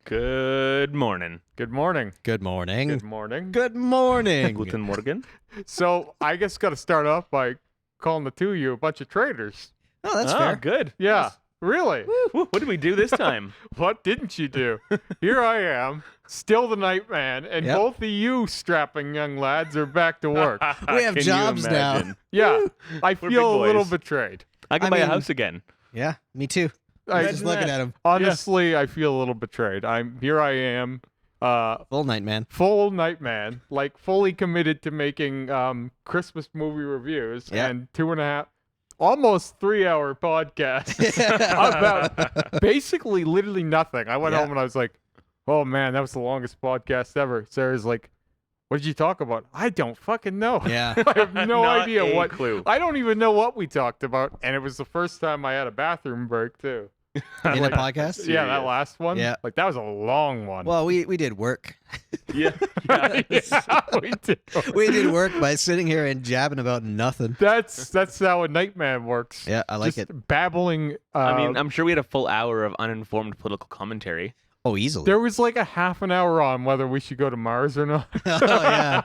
Good morning. Good morning. Good morning. Good morning. Good morning. Guten Morgen. So I guess got to start off by calling the two of you a bunch of traitors. Oh, that's Ah, fair. good. Yeah, Nice. really. Woo, what did we do this time? What didn't you do? Here I am, still the night man, and Yep. both of you strapping young lads are back to work. We have Can you jobs now. imagine? Yeah, I We're feel a big little boys. betrayed. I can I buy a mean- house again. Yeah, me too. I, Just looking that. at him. honestly, I feel a little betrayed. Here I am, Full night, man. full night man, like fully committed to making Christmas movie reviews Yeah. and 2.5, almost 3-hour podcast about basically literally nothing. I went Yeah. home and I was like, oh man, that was the longest podcast ever. Sarah's like, what did you talk about? I don't fucking know. Yeah. I have no Not idea a what. clue. I don't even know what we talked about. And it was the first time I had a bathroom break too. In a podcast? Yeah, that Serious. last one. Yeah. Like that was a long one. Well, we did work. Yeah. yeah, we did. We did work by sitting here and jabbing about nothing. That's how a nightman works. Yeah, I like Just it. babbling. I mean, I'm sure we had a full hour of uninformed political commentary. Oh, easily. there was like a half an hour on whether we should go to Mars or not. Oh, yeah.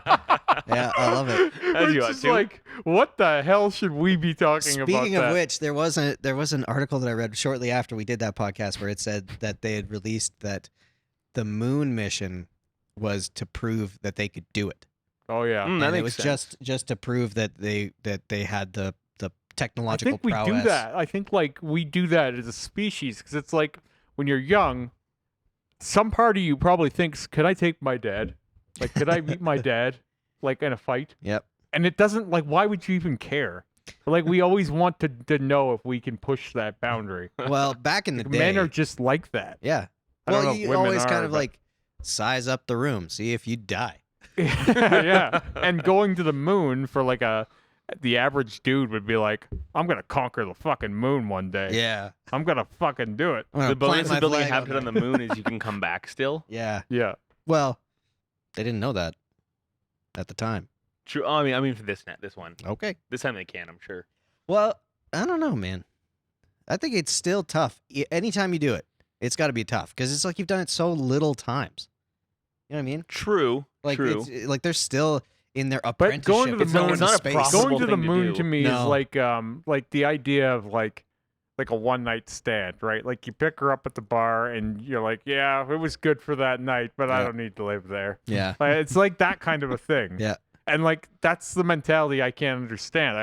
Yeah, I love it. As Which you ought is to. like, what the hell should we be talking about? Speaking of that? which, there was an article that I read shortly after we did that podcast where it said that they had released that the moon mission was to prove that they could do it. Oh yeah. Mm, that And makes it was sense. just to prove that they had the I technological think we prowess. do that. I think like we do that as a species because it's like when you're young, some part of you probably thinks, could I take my dad? Like, could I meet my dad? Like in a fight? Yep. And it doesn't, like, why would you even care? Like, we always want to know if we can push that boundary. Well, back in the day, Men are just like that. yeah. I don't know Well, if you women always are, kind of but- like size up the room, see if you die. Yeah. And going to the moon for like the average dude would be like, I'm going to conquer the fucking moon one day. Yeah. I'm going to fucking do it. I'm gonna The bonus plant my of building a flag habitat on there. the moon is you can come back still. Yeah. Yeah. Well, they didn't know that at the time. True. Oh, I mean for this one. Okay. This time they can, I'm sure. Well, I don't know, man. I think it's still tough. Anytime you do it, it's got to be tough because it's like you've done it so little times. You know what I mean? True. Like True. it's like they're still in their But apprenticeship. going to the It's moon, it's not a space. possible going to the thing to moon do. to me is No. like the idea of like a one-night stand, right? Like you pick her up at the bar and you're like, yeah, it was good for that night, but I Yeah. don't need to live there. Yeah. Like, it's like that kind of a thing. Yeah. And like that's the mentality I can't understand.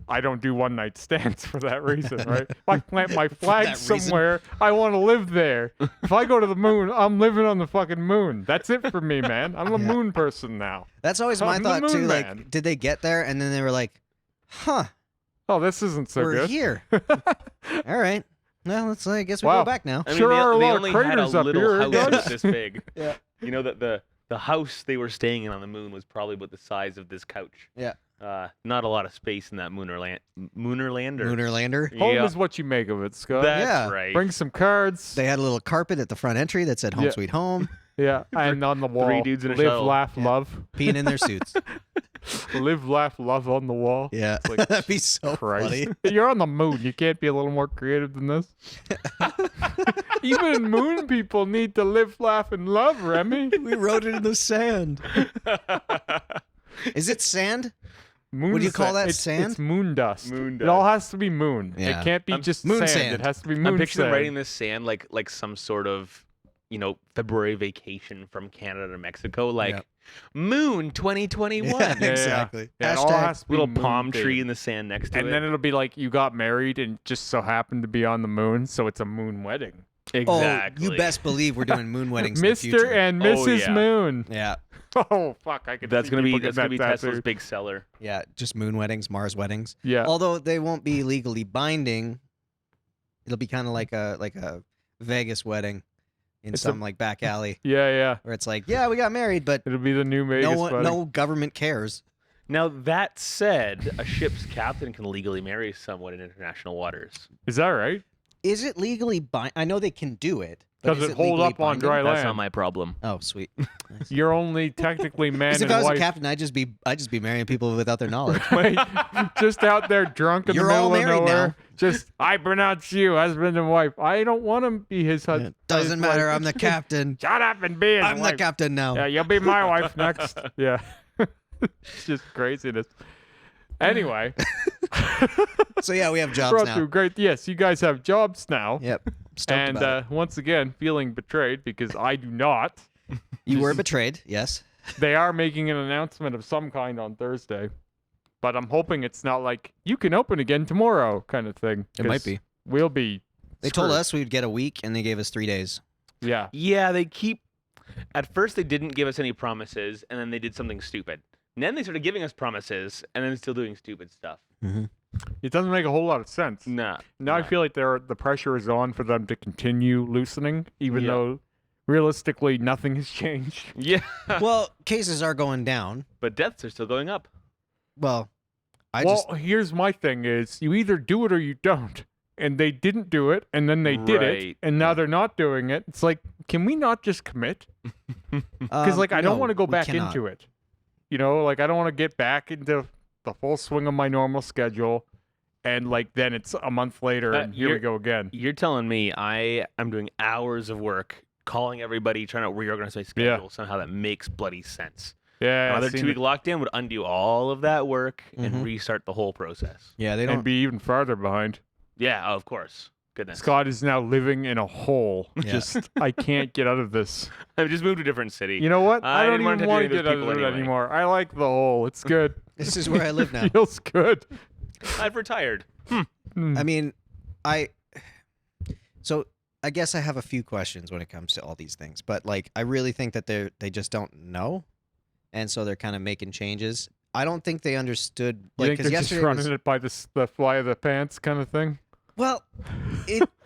I don't do one-night stands for that reason, right? If I plant my flag That reason. somewhere, I want to live there. If I go to the moon, I'm living on the fucking moon. That's it for me, man. I'm a Yeah. moon person now. That's always my I'm the thought too. moon Like, man. did they get there and then they were like, "Huh, Oh, this isn't so we're good. here. All right. Well, I guess we Wow. go back now." I mean, Sure they, are a they lot of only had craters a up little here, house guys. that's this big. Yeah. You know that the house they were staying in on the moon was probably about the size of this couch. Yeah. Not a lot of space in that Moonerland. Moonerlander. Moonerlander. Home Yeah. is what you make of it, Scott. That's Yeah. right. Bring some cards. They had a little carpet at the front entry that said "Home Yeah. Sweet Home," Yeah, and on the wall, dudes in a live, shuttle. laugh, Yeah. love. peeing in their suits. Live, laugh, love on the wall. Yeah, It's like, that'd be so Christ. funny. You're on the moon. You can't be a little more creative than this. Even moon people need to live, laugh, and love, Remy. We wrote it in the sand. Is it sand? Moon Would you call that it's, sand? It's moon dust. Moon It all dust. has to be moon. Yeah. It can't be I'm- just Moon sand. sand. It has to be moon I'm picturing them sand. writing this sand like some sort of, February vacation from Canada to Mexico, like Yeah. Moon 2021. Yeah, yeah. exactly. Yeah, it all Hashtag has to be Little moon palm themed. tree in the sand next to And it. then it'll be like you got married and just so happened to be on the moon, so it's a moon wedding. exactly. Oh, you best believe we're doing moon weddings in the Mr. future. and Oh, Mrs. yeah. Moon. Yeah, Oh fuck! I could. That's see gonna be people getting that Tesla's tattooed. big seller. yeah, just moon weddings, Mars weddings. Yeah. Although they won't be legally binding, it'll be kind of like a Vegas wedding in It's some like back alley Yeah. where it's like, yeah, we got married, but It'll be the new Vegas wedding. no government cares. Now that said, a ship's captain can legally marry someone in international waters. Is that right? Is it legally I know they can do it. But Does is it hold legally up on binding? dry That's land? not my problem. Oh, sweet. Nice. You're only technically man 'Cause if and I was wife. a captain, I'd just be marrying people without their knowledge. Wait, just out there drunk in You're the all middle of married nowhere. now. Just, I pronounce you husband and wife. I don't want to be his husband. Doesn't matter. I'm the captain. Shut up and be his I'm wife. the captain now. Yeah, you'll be my wife next. Yeah. It's just craziness. Anyway. So yeah, we have jobs Brought now. through great. Yes, you guys have jobs now. Yep. Stoked And about it. once again, feeling betrayed because I do not. You were betrayed. Yes. They are making an announcement of some kind on Thursday. But I'm hoping it's not like, you can open again tomorrow kind of thing. It might 'cause be. We'll be They told screwed. us we'd get a week, and they gave us 3 days. Yeah. Yeah, they keep. At first, they didn't give us any promises, and then they did something stupid. And then they started giving us promises, and then still doing stupid stuff. Mm-hmm. It doesn't make a whole lot of sense. Nah. Now I feel like the pressure is on for them to continue loosening, even Yeah. though realistically nothing has changed. Yeah. Well, cases are going down. But deaths are still going up. Well, Here's my thing is you either do it or you don't. And they didn't do it, and then they did it, Right. and now they're not doing it. It's like, can we not just commit? Because I don't want to go back into it. You know, like I don't want to get back into the full swing of my normal schedule, and like then it's a month later, and here we go again. You're telling me I'm doing hours of work, calling everybody, trying to reorganize my schedule. Somehow that makes bloody sense. Yeah, Another I've seen 2-week it. lockdown would undo all of that work Mhm. and restart the whole process. Yeah, they and don't. be even farther behind. Yeah, of course. Goodness. Scott is now living in a hole. Yeah. Just I can't get out of this. I've just moved to a different city. You know what? I I don't didn't wanna even touch want any to of get those out of it people anyway. anymore. I like the hole. It's good. This is where I live now. Feels good. I've retired. I mean, So I guess I have a few questions when it comes to all these things, but like I really think that they just don't know, and so they're kind of making changes. I don't think they understood. You Like think because they're just yesterday running was, it by the fly of the pants kind of thing? well,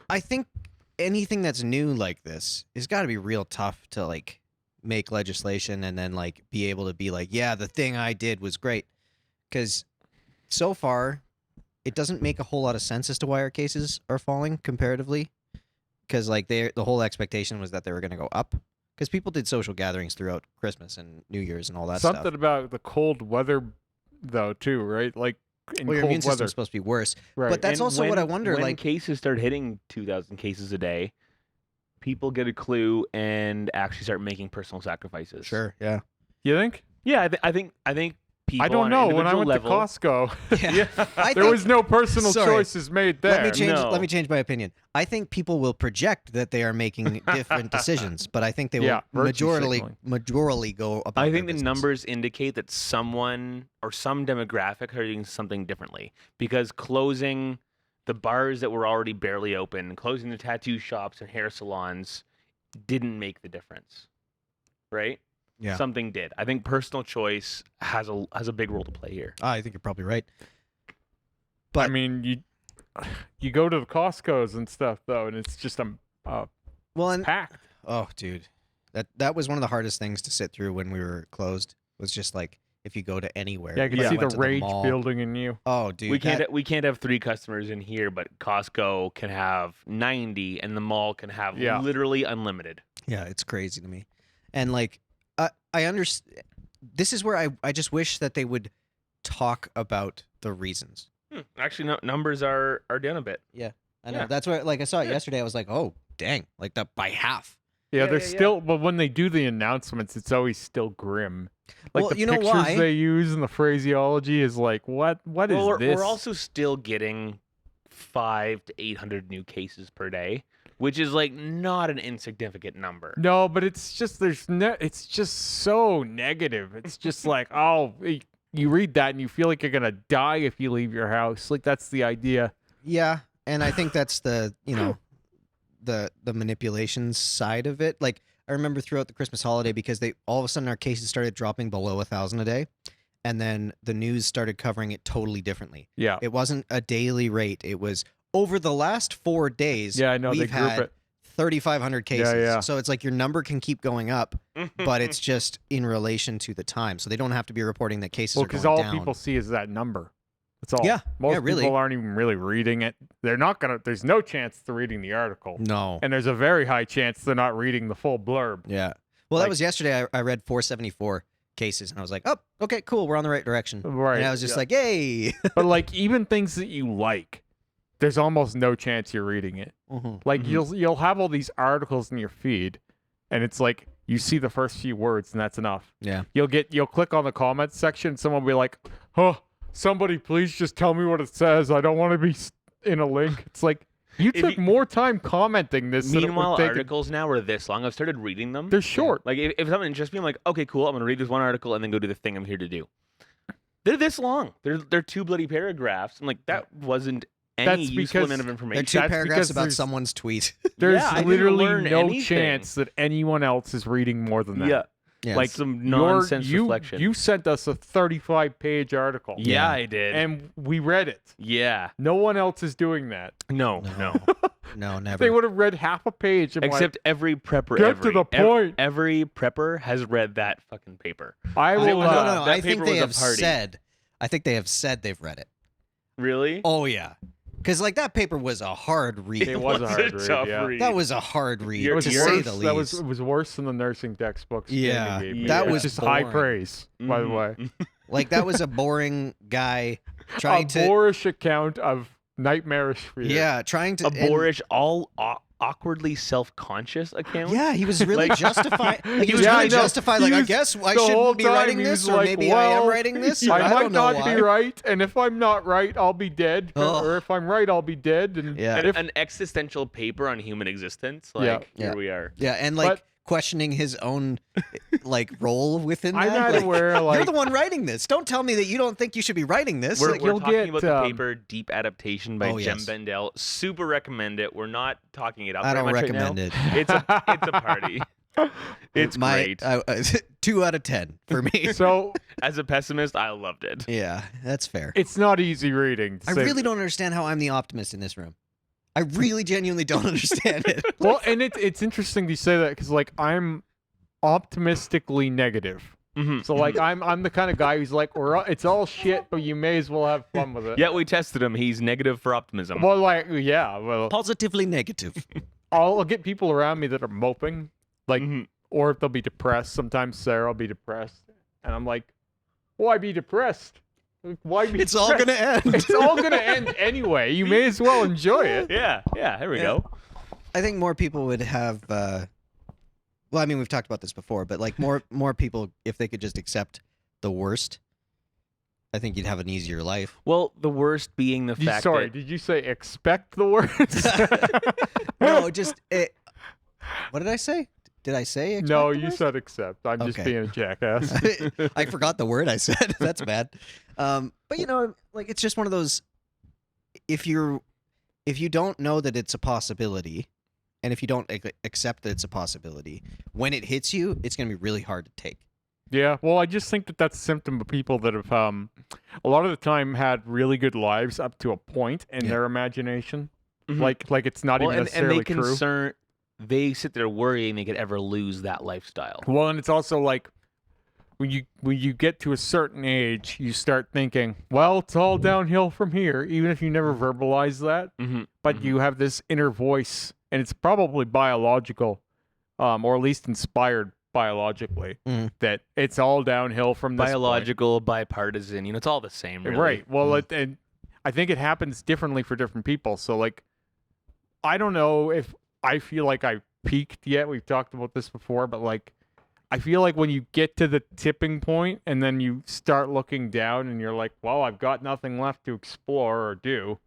I think anything that's new like this has got to be real tough to like make legislation and then like be able to be like, yeah, the thing I did was great, because so far it doesn't make a whole lot of sense as to why our cases are falling comparatively. Because like the whole expectation was that they were going to go up, because people did social gatherings throughout Christmas and New Year's and all that Something stuff. about the cold weather, though, too, right? Like in Well, your cold immune weather, system's supposed to be worse. right? But that's And also what I wonder. When Like, cases start hitting 2,000 cases a day, people get a clue and actually start making personal sacrifices. yeah, you think? Yeah, I think people. I don't on know. an When I went individual to Costco, yeah. I there think- was no personal Sorry. choices made there. No. Let me change my opinion. I think people will project that they are making different decisions, but I think they will Yeah, virtue majorly go about. I their think the business. numbers indicate that someone or some demographic are doing something differently, because closing the bars that were already barely open, closing the tattoo shops and hair salons didn't make the difference, right? Yeah. Something did. I think personal choice has a big role to play here. I think you're probably right. I But mean, you go to the Costco's and stuff though, and it's just well, and packed. oh, dude, that was one of the hardest things to sit through when we were closed. Was just like if you go to anywhere. Yeah, I can Like, see I went the to rage mall. building in you. Oh, dude, we can't have 3 customers in here, but Costco can have 90, and the mall can have Yeah. literally unlimited. Yeah, it's crazy to me. And like I understand. This is where I just wish that they would talk about the reasons. Actually, no, numbers are down a bit. I know Yeah. that's where like I saw it Good. yesterday. I was like, oh dang, like that by half. Yeah, Yeah, they're yeah, yeah. still, but when they do the announcements, it's always still grim. Like Well, the you know pictures why? they use and the phraseology is like, what is Well, this? we're also still getting 500 to 800 new cases per day, which is like not an insignificant number. No, but it's just it's just so negative. It's just like, oh, you read that and you feel like you're gonna die if you leave your house. Like that's the idea. Yeah, and I think that's the the manipulations side of it. Like I remember throughout the Christmas holiday, because they all of a sudden our cases started dropping below 1,000 a day, and then the news started covering it totally differently. Yeah, It wasn't a daily rate. It was over the last 4 days. yeah, I know they we've group had it. 3,500 cases. yeah. So it's like your number can keep going up, but it's just in relation to the time. So they don't have to be reporting that cases Well, are going because all down. people see is that number. That's all. Yeah, Most really. people aren't even really reading it. They're not gonna. There's no chance they're reading the article. No. And there's a very high chance they're not reading the full blurb. Yeah. Well, Like- that was yesterday. I read 474 cases, and I was like, oh, okay, cool. We're on the right direction. Right. And I was just like, yay. But like even things that you like, there's almost no chance you're reading it. Like you'll have all these articles in your feed, and it's like you see the first few words, and that's enough. Yeah. You'll click on the comments section, someone will be like, "Oh, somebody please just tell me what it says. I don't want to be in a link." It's like you took more time commenting this. Meanwhile, articles now are this long. I've started reading them. They're short. Like if something interests me, I'm like, okay, cool. I'm gonna read this one article and then go do the thing I'm here to do. They're this long. They're 2 bloody paragraphs. I'm like, that wasn't any That's useful because amount of They're information. 2 That's paragraphs because about there's- someone's tweet. There's Yeah, I didn't literally learn no anything. chance that anyone else is reading more than that. Yeah, Yeah. Like some nonsense you reflection. sent us a 35-page article. Yeah, I did. And we read it. yeah, No one else is doing that. no. No, never. They would have read half a page. And Except every prepper. Get to the point. Every prepper has read that fucking paper. I will. was no. that I think paper they was a have party. said. I think they have said they've read it. Really? Oh yeah, because like that paper was a hard read. It was a hard read. tough Yeah. read. That was a hard read, You're- to you're- say the least. It was worse than the nursing textbooks. Yeah, Jamie gave me. that It's was just high boring. praise, by the way. Like that was a boring guy trying A to. boorish account of nightmarish fear. Yeah, trying to. A boorish, all awkwardly self-conscious account. Yeah, he was really Like- justified. Like, he was Yeah, really I know. justified. He Like, I was- guess I the whole shouldn't be time writing he this, was or like, maybe I am well, writing this. Or I I might don't know not why. be right, and if I'm not right, I'll be dead. Ugh. Or if I'm right, I'll be dead. And Yeah. if An existential paper on human existence. Like, Yeah. Yeah. here we are. Yeah, and like But- questioning his own like role within I'm that. not Like, aware, you're like the one writing this. Don't tell me that you don't think you should be writing this. We're, Like, we're you'll talking get, about the paper Deep Adaptation by Oh, Jem yes. Bendel. Super recommend it. We're not talking it up I very don't much recommend right it. now. It's a party. It's great. 2 out of 10 for me. so As a pessimist, I loved it. Yeah, that's fair. it's not easy reading. to I say- really don't understand how I'm the optimist in this room. I really genuinely don't understand it. Well, and it's interesting you say that because like I'm optimistically negative. Mhm. So like I'm the kind of guy who's like, it's all shit, but you may as well have fun with it. Yeah, we tested him. He's negative for optimism. Well, like yeah, well, Positively negative. I'll get people around me that are moping, like, Mhm. or if they'll be depressed. Sometimes Sarah will be depressed, and I'm like, why be depressed? Like, why be? It's all depressed? gonna end. It's all gonna end anyway. You may as well enjoy it. Yeah, there we Yeah. go. I think more people would have. Well, I mean, we've talked about this before, but like more people, if they could just accept the worst, I think you'd have an easier life. Well, the worst being the fact Sorry, that did you say expect the worst? No, just what did I say? Did I say? Expect No, the you worst? said accept. I'm just Okay. being a jackass. I forgot the word I said. That's bad. But you know, like it's just one of those. If you don't know that it's a possibility, and if you don't accept that it's a possibility, when it hits you, it's going to be really hard to take. Yeah, well, I just think that that's a symptom of people that have, a lot of the time, had really good lives up to a point in Yeah. their imagination. Mhm. Like it's not well, even and necessarily they true. they sit there worrying they could ever lose that lifestyle. Well, and it's also like when you get to a certain age, you start thinking, well, it's all downhill from here, even if you never verbalize that. Mm-hmm. But you have this inner voice, and it's probably biological, or at least inspired biologically, Mhm. that it's all downhill from this point. Biological, bipartisan, it's all the same, really. Right. Well, Mm. and I think it happens differently for different people. So, like, I don't know if I feel like I peaked yet. We've talked about this before, but like, I feel like when you get to the tipping point and then you start looking down and you're like, well, I've got nothing left to explore or do.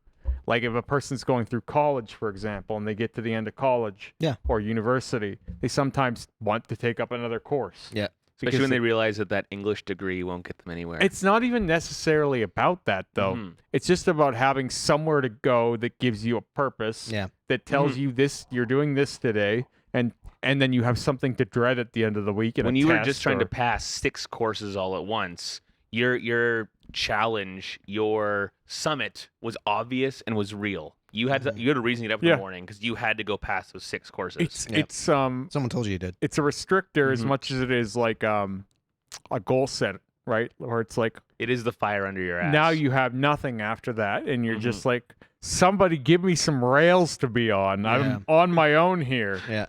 Like if a person's going through college, for example, and they get to the end of college Yeah. or university, they sometimes want to take up another course. Yeah. Especially when Because they realize that English degree won't get them anywhere. It's not even necessarily about that, though. Mhm. It's just about having somewhere to go that gives you a purpose. Yeah. That tells you this, you're doing this today, and then you have something to dread at the end of the week. When you were just trying to pass 6 courses all at once, your challenge, your summit was obvious and was real. You had you had a reason to get up in Yeah. the morning because you had to go past those 6 courses. it's Someone told you you did. it's a restrictor as Mhm. much as it is like a goal set right? Where it's like, It is the fire under your ass. now you have nothing after that, and you're just like, somebody give me some rails to be on. I'm on my own here. Yeah.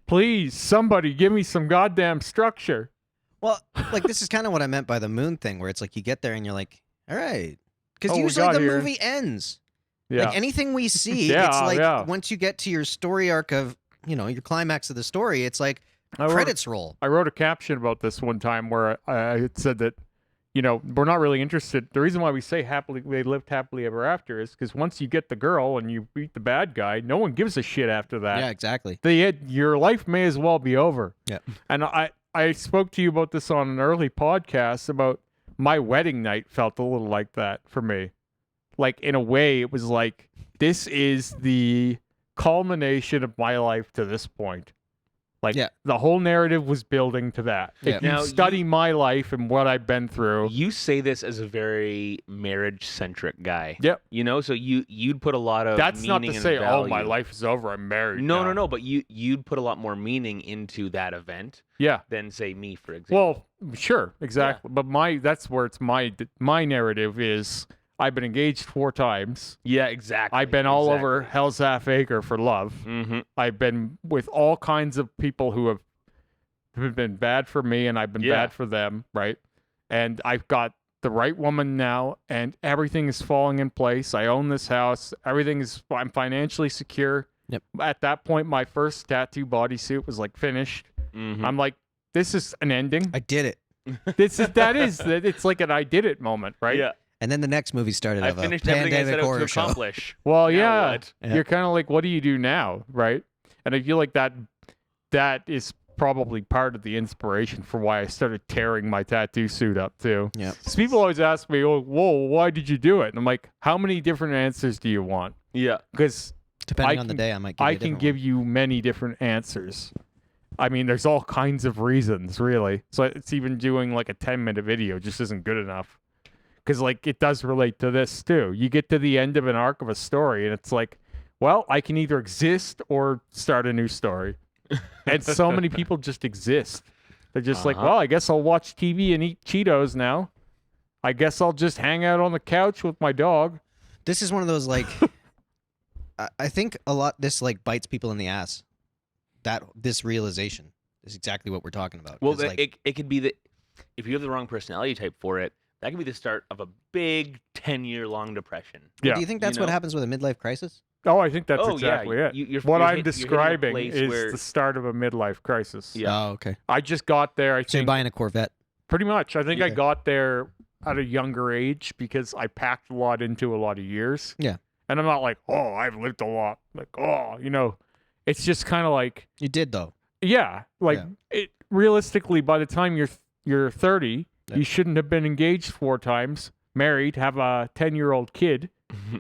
Please, somebody give me some goddamn structure. Well, like this is kind of what I meant by the moon thing, where it's like you get there and you're like, all right, because Oh, we usually got the here. movie ends. Yeah. Like anything we see, Yeah, it's like yeah. once you get to your story arc of, your climax of the story, it's like credits roll. I wrote a caption about this one time where I had said that, we're not really interested. The reason why we say they lived happily ever after is because once you get the girl and you beat the bad guy, no one gives a shit after that. Yeah, exactly. Your life may as well be over. Yeah. And I spoke to you about this on an early podcast about my wedding night felt a little like that for me. Like, in a way, it was like, this is the culmination of my life to this point. Like, the whole narrative was building to that. Yeah. If you Now, study my life and what I've been through. You say this as a very marriage-centric guy. Yep. So you'd put a lot of That's not meaning to and say, value. oh, my life is over, I'm married No, now. but you'd put a lot more meaning into that event Yeah. than, say, me, for example. Well, sure, exactly. But that's where it's my narrative is, I've been engaged 4 times. Yeah, exactly. I've been all over Hell's Half Acre for love. Mm-hmm. I've been with all kinds of people who have been bad for me, and I've been bad for them, right? And I've got the right woman now, and everything is falling in place. I own this house. I'm financially secure. Yep. At that point, my first tattoo bodysuit was like finished. Mm-hmm. I'm like, this is an ending. I did it. It's like an I did it moment, right? Yeah. And then the next movie started I of a finished everything I set pandemic out to horror show. accomplish. Well, Now yeah. what? Yeah. You're kind of like, what do you do now, right? And I feel like that is probably part of the inspiration for why I started tearing my tattoo suit up too. Yeah. Because people always ask me, "Oh, whoa, why did you do it?" And I'm like, "How many different answers do you want?" Yeah. Because Depending on the day, I might give you a can different give you many different answers. I mean, there's all kinds of reasons, really. So it's even doing like a 10-minute video just isn't good enough. Because like it does relate to this too. You get to the end of an arc of a story, and it's like, well, I can either exist or start a new story. And so many people just exist. They're just like, well, I guess I'll watch TV and eat Cheetos now. I guess I'll just hang out on the couch with my dog. This is one of those like, I think a lot. This like bites people in the ass. This realization is exactly what we're talking about. Well, It's like, it could be that if you have the wrong personality type for it, that could be the start of a big 10-year-long depression. Yeah. do you think that's what happens with a midlife crisis? Oh, I think that's Oh, yeah. exactly it. You're What I'm hitting a describing place is where- the start of a midlife crisis. Yeah. Oh, okay. I just got there, I So you're think, buying a Corvette. pretty much. I think I Okay. got there at a younger age because I packed a lot into a lot of years. Yeah. And I'm not like, oh, I've lived a lot. Like, oh, it's just kind of like, You did though. yeah, like it realistically, by the time you're 30, Yeah. you shouldn't have been engaged 4 times, married, have a 10-year-old kid.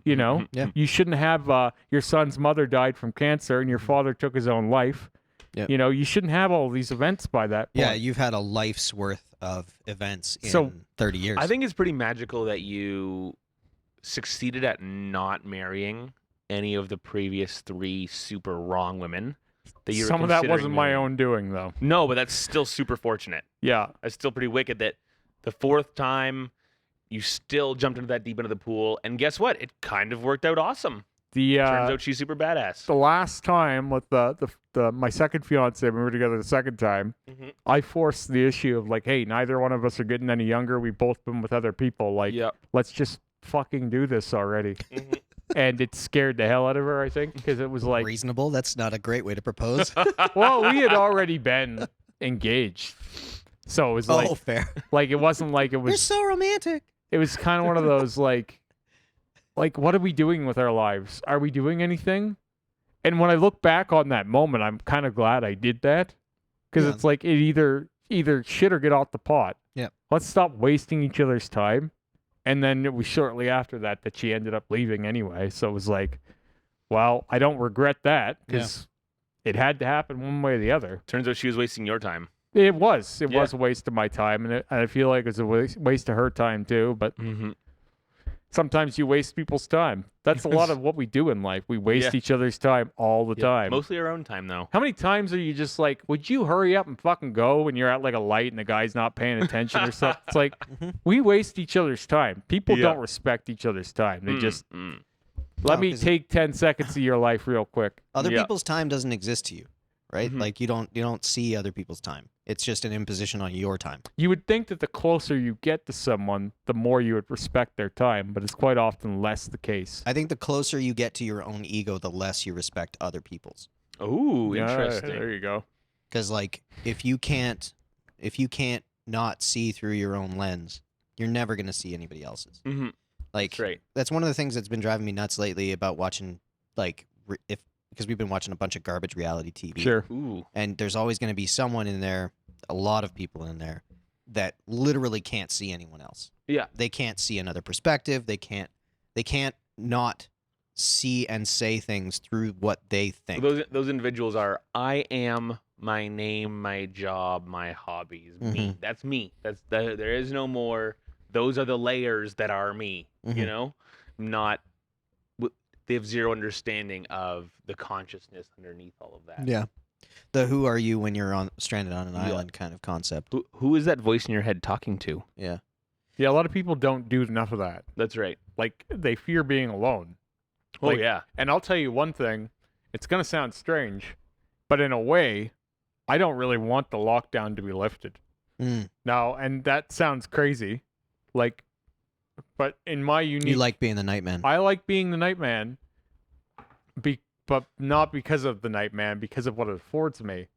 Yeah. You shouldn't have your son's mother died from cancer and your father took his own life. Yeah. You shouldn't have all these events by that point. Yeah, you've had a life's worth of events in So, 30 years. I think it's pretty magical that you succeeded at not marrying any of the previous 3 super wrong women. That you were Some of that considering wasn't my marrying. own doing, though. No, but that's still super fortunate. Yeah. It's still pretty wicked that the 4th time you still jumped into that deep into the pool, and guess what? It kind of worked out awesome. Turns out she's super badass. The last time with my second fiance, we were together the second time, Mhm. I forced the issue of like, hey, neither one of us are getting any younger. We've both been with other people. Like, Yep. let's just fucking do this already. Mhm. And it scared the hell out of her, I think, because it was like, reasonable. That's not a great way to propose. well, we had already been engaged. So it was like, fair. it wasn't like it You're was, so romantic. it was kind of one of those like, what are we doing with our lives? Are we doing anything? And when I look back on that moment, I'm kind of glad I did that because Yeah. it's like it either shit or get off the pot. Yep. Let's stop wasting each other's time. And then it was shortly after that she ended up leaving anyway. So it was like, well, I don't regret that because it had to happen one way or the other. Turns out she was wasting your time. It was. It Yeah. was a waste of my time, and I feel like it was a waste of her time too. But Mm-hmm. Sometimes you waste people's time. That's a lot of what we do in life. We waste each other's time all the time. Mostly our own time, though. How many times are you just like, would you hurry up and fucking go when you're at like a light and the guy's not paying attention or something? It's like, we waste each other's time. People don't respect each other's time. They just, let me take 10 seconds of your life real quick. Other people's time doesn't exist to you, right? Like you don't see other people's time. It's just an imposition on your time. You would think that the closer you get to someone, the more you would respect their time, but it's quite often less the case. I think the closer you get to your own ego, the less you respect other people's. Ooh, interesting. There you go. Because like if you can't not see through your own lens, you're never gonna see anybody else's. Like That's right. That's one of the things that's been driving me nuts lately about watching because we've been watching a bunch of garbage reality TV. Sure. Ooh. And there's always going to be someone in there, a lot of people in there, that literally can't see anyone else. Yeah. They can't see another perspective. They can't not see and say things through what they think. Those individuals are, I am, my name, my job, my hobbies, me. That's me. There is no more. Those are the layers that are me. You know, they have zero understanding of the consciousness underneath all of that. Yeah. The who are you when you're stranded on an island kind of concept. Who is that voice in your head talking to? Yeah. Yeah, a lot of people don't do enough of that. That's right. Like, they fear being alone. Oh, Like, yeah. And I'll tell you one thing. It's going to sound strange, but in a way, I don't really want the lockdown to be lifted. Now, and that sounds crazy. Like, but in my unique... You like being the night man. I like being the night man, but not because of the night man, because of what it affords me,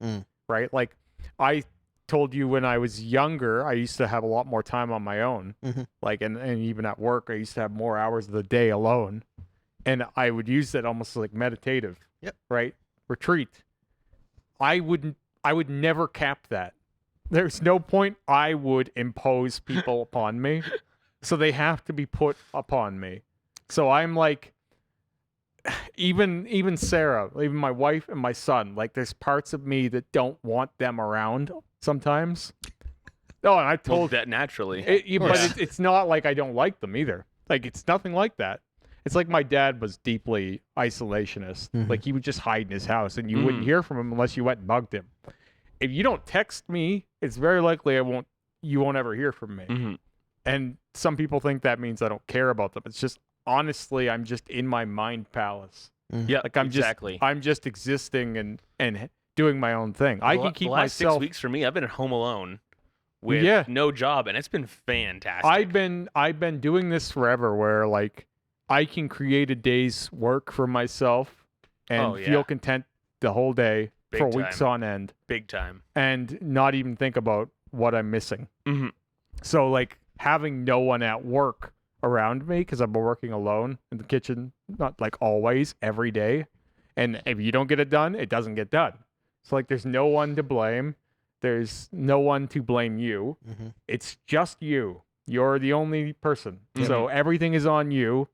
right? Like, I told you when I was younger, I used to have a lot more time on my own. Like, and even at work, I used to have more hours of the day alone. And I would use that almost like meditative, right? Retreat. I would never cap that. There's no point I would impose people upon me. So they have to be put upon me. So I'm like, even Sarah, even my wife and my son, like there's parts of me that don't want them around sometimes. No, and I told that naturally. But it's not like I don't like them either. Like it's nothing like that. It's like my dad was deeply isolationist. Like he would just hide in his house and you wouldn't hear from him unless you went and bugged him. If you don't text me, it's very likely you won't ever hear from me. And some people think that means I don't care about them. It's just, honestly, I'm just in my mind palace. Yeah, like I'm just existing and doing my own thing. I can keep the last myself. 6 weeks for me, I've been at home alone with no job, and it's been fantastic. I've been doing this forever, where like I can create a day's work for myself and feel content the whole day for weeks on end. Big time. And not even think about what I'm missing. So like having no one at work around me, because I've been working alone in the kitchen, not like always, every day. And if you don't get it done, it doesn't get done. So like there's no one to blame. There's no one to blame you. It's just you. You're the only person. So everything is on you.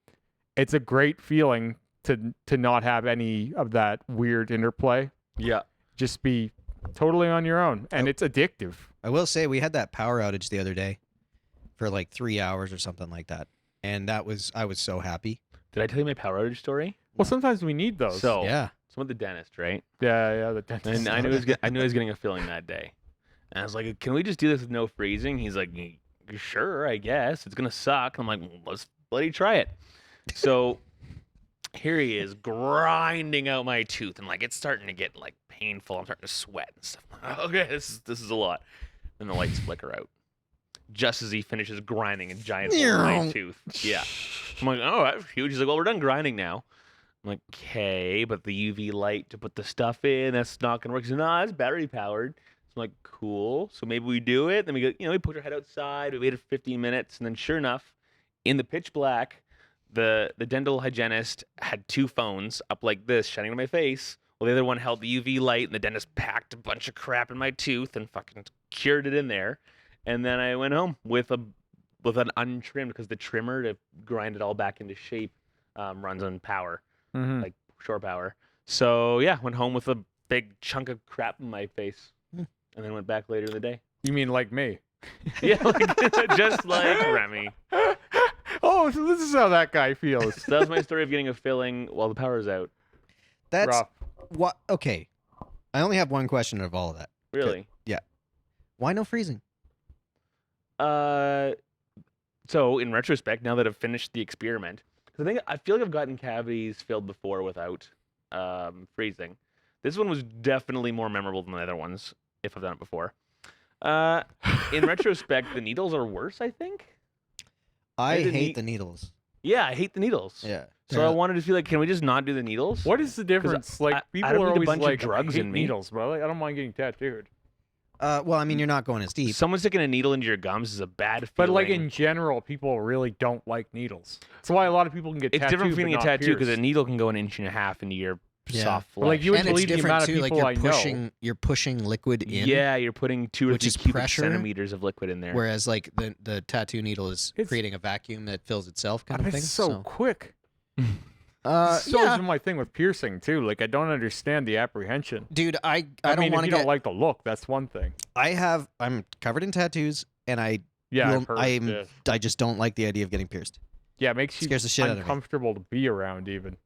It's a great feeling to not have any of that weird interplay. Yeah. Just be totally on your own. And it's addictive. I will say we had that power outage the other day for like 3 hours or something like that. And I was so happy. Did I tell you my power outage story? Well, sometimes we need those. So yeah. I'm with the dentist, right? Yeah, the dentist. And I knew I was getting a filling that day. And I was like, can we just do this with no freezing? He's like, sure, I guess. It's going to suck. I'm like, well, let's bloody try it. So here he is grinding out my tooth. And like, it's starting to get like painful. I'm starting to sweat and stuff. Like, okay, this is a lot. And the lights flicker out. Just as he finishes grinding a giant hole in my tooth. Yeah. I'm like, oh, that's huge. He's like, well, we're done grinding now. I'm like, okay, but the UV light to put the stuff in, that's not going to work. He's like, no, it's battery powered. So I'm like, cool. So maybe we do it. Then we go, we put our head outside. We waited 15 minutes. And then sure enough, in the pitch black, the dental hygienist had 2 phones up like this, shining in my face. Well, the other one held the UV light, and the dentist packed a bunch of crap in my tooth and fucking cured it in there. And then I went home with an untrimmed, because the trimmer to grind it all back into shape runs on power, like shore power. So yeah, went home with a big chunk of crap in my face, and then went back later in the day. You mean like me? Yeah, just like Remy. Oh, so this is how that guy feels. So that was my story of getting a filling while the power's out. That's Rough. what. Okay, I only have one question of all of that. Really? Yeah. Why no freezing? So in retrospect, now that I've finished the experiment, because I feel like I've gotten cavities filled before without freezing. This one was definitely more memorable than the other ones, if I've done it before. In retrospect, the needles are worse, I think. I didn't hate eat- the needles. Yeah, I hate the needles. Yeah. So I wanted to feel like, can we just not do the needles? What is the difference? Like, I people don't are need a always bunch of like, drugs I hate in me. needles, bro. Like, I don't mind getting tattooed. Well, I mean, you're not going as deep. Someone sticking a needle into your gums is a bad feeling. But like in general, people really don't like needles. That's why a lot of people can get it's tattooed. different from getting a but not tattoo because a pierced. needle can go an inch and a half into your Yeah. soft flesh. Well, like, you would And it's believe the different amount of too. Like people I know. you're pushing liquid in. Yeah, you're putting 2 or Which 3 is cubic pressure, centimeters of liquid in there. Whereas like the tattoo needle is It's- creating a vacuum that fills itself, kind of It's thing. so quick. So yeah. is my thing with piercing too. Like, I don't understand the apprehension. Dude, I I don't mean, want if to you get. don't like the look, that's one thing. I'm covered in tattoos, and Yeah, Well, I've heard I'm- this. I just don't like the idea of getting pierced. Yeah, it makes you Scares the shit out of me. uncomfortable to be around. Even.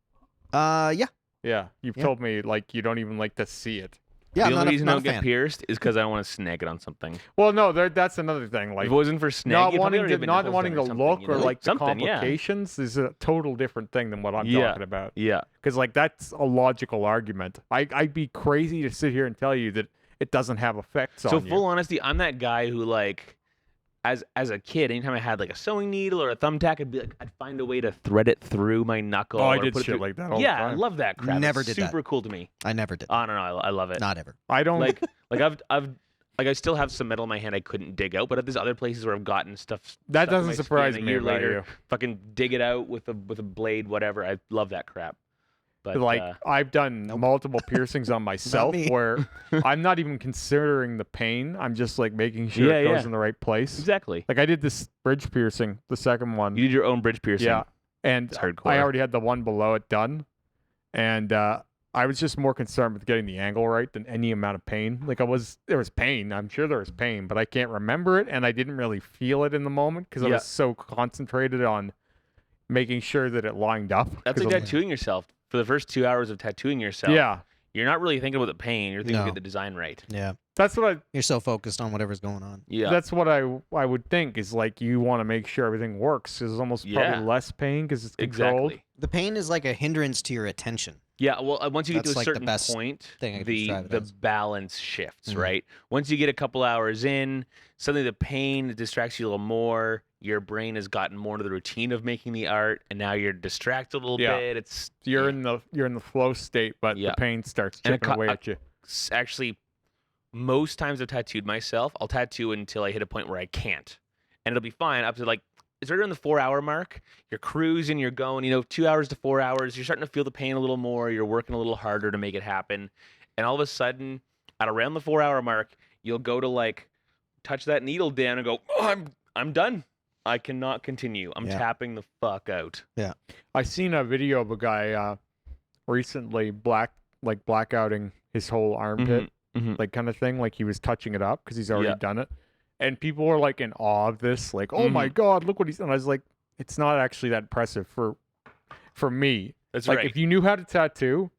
Yeah. Yeah, you've Yeah. told me like you don't even like to see it. Yeah, the I'm only not a, reason I not don't a get fan. pierced is because I don't want to snag it on something. Well, no, that's another thing. Like, if it wasn't for snag, not you'd probably wanting already to, have been not nipples wanting done the something, look you know? or like the something, yeah. complications is a total different thing than what I'm Yeah. talking about. Yeah. Because like that's a logical argument. I'd be crazy to sit here and tell you that it doesn't have effects So on full you. honesty, I'm that guy who like, as a kid, anytime I had like a sewing needle or a thumbtack, I'd find a way to thread it through my knuckle. Oh, I or did put it shit through- like that all the Yeah, I time. love that crap. Never It's did that. super cool to me. I never did. Oh no, I love it. Not ever. I don't like I still have some metal in my hand I couldn't dig out, but there's other places where I've gotten stuff. that stuck in doesn't my skin surprise a me year about later. you. Fucking dig it out with a blade, whatever. I love that crap. But Like I've done Nope. multiple piercings on myself me. where I'm not even considering the pain. I'm just like making sure Yeah, it goes yeah. in the right place. exactly. Like I did this bridge piercing, the second one. You did your own bridge piercing. Yeah, and It's hardcore. I already had the one below it done, and I was just more concerned with getting the angle right than any amount of pain. Like there was pain. I'm sure there was pain, but I can't remember it, and I didn't really feel it in the moment because I Yeah. was so concentrated on making sure that it lined up. That's 'Cause like I'm- tattooing yourself. For the first 2 hours of tattooing yourself, Yeah, you're not really thinking about the pain. You're thinking No. about the design right. Yeah. that's what You're so focused on whatever's going on. Yeah. that's what I would think is like you want to make sure everything works. There's almost Yeah. probably less pain because it's controlled. exactly. The pain is like a hindrance to your attention. Yeah, well, once you get to That's a like the certain best point, thing I could the describe it the as. balance shifts, Mhm. right? Once you get a couple hours in, suddenly the pain distracts you a little more. Your brain has gotten more into the routine of making the art, and now you're distracted a little Yeah. bit. It's You're in the flow state, but Yeah. the pain starts And a chipping away co- at you. actually most times I've tattooed myself. I'll tattoo until I hit a point where I can't, and it'll be fine up to like it's right around the 4-hour mark. You're cruising, you're going, 2 hours to 4 hours. You're starting to feel the pain a little more. You're working a little harder to make it happen, and all of a sudden, at around the 4-hour mark, you'll go to like touch that needle down and go, oh, I'm done. I cannot continue. I'm Yeah. tapping the fuck out. I seen a video of a guy recently blackouting his whole armpit, Mhm. like kind of thing, like he was touching it up because he's already Yeah. done it, and people were like in awe of this, like, oh my god, look what he's done. I was like, it's not actually that impressive for me. That's Like right. if you knew how to tattoo,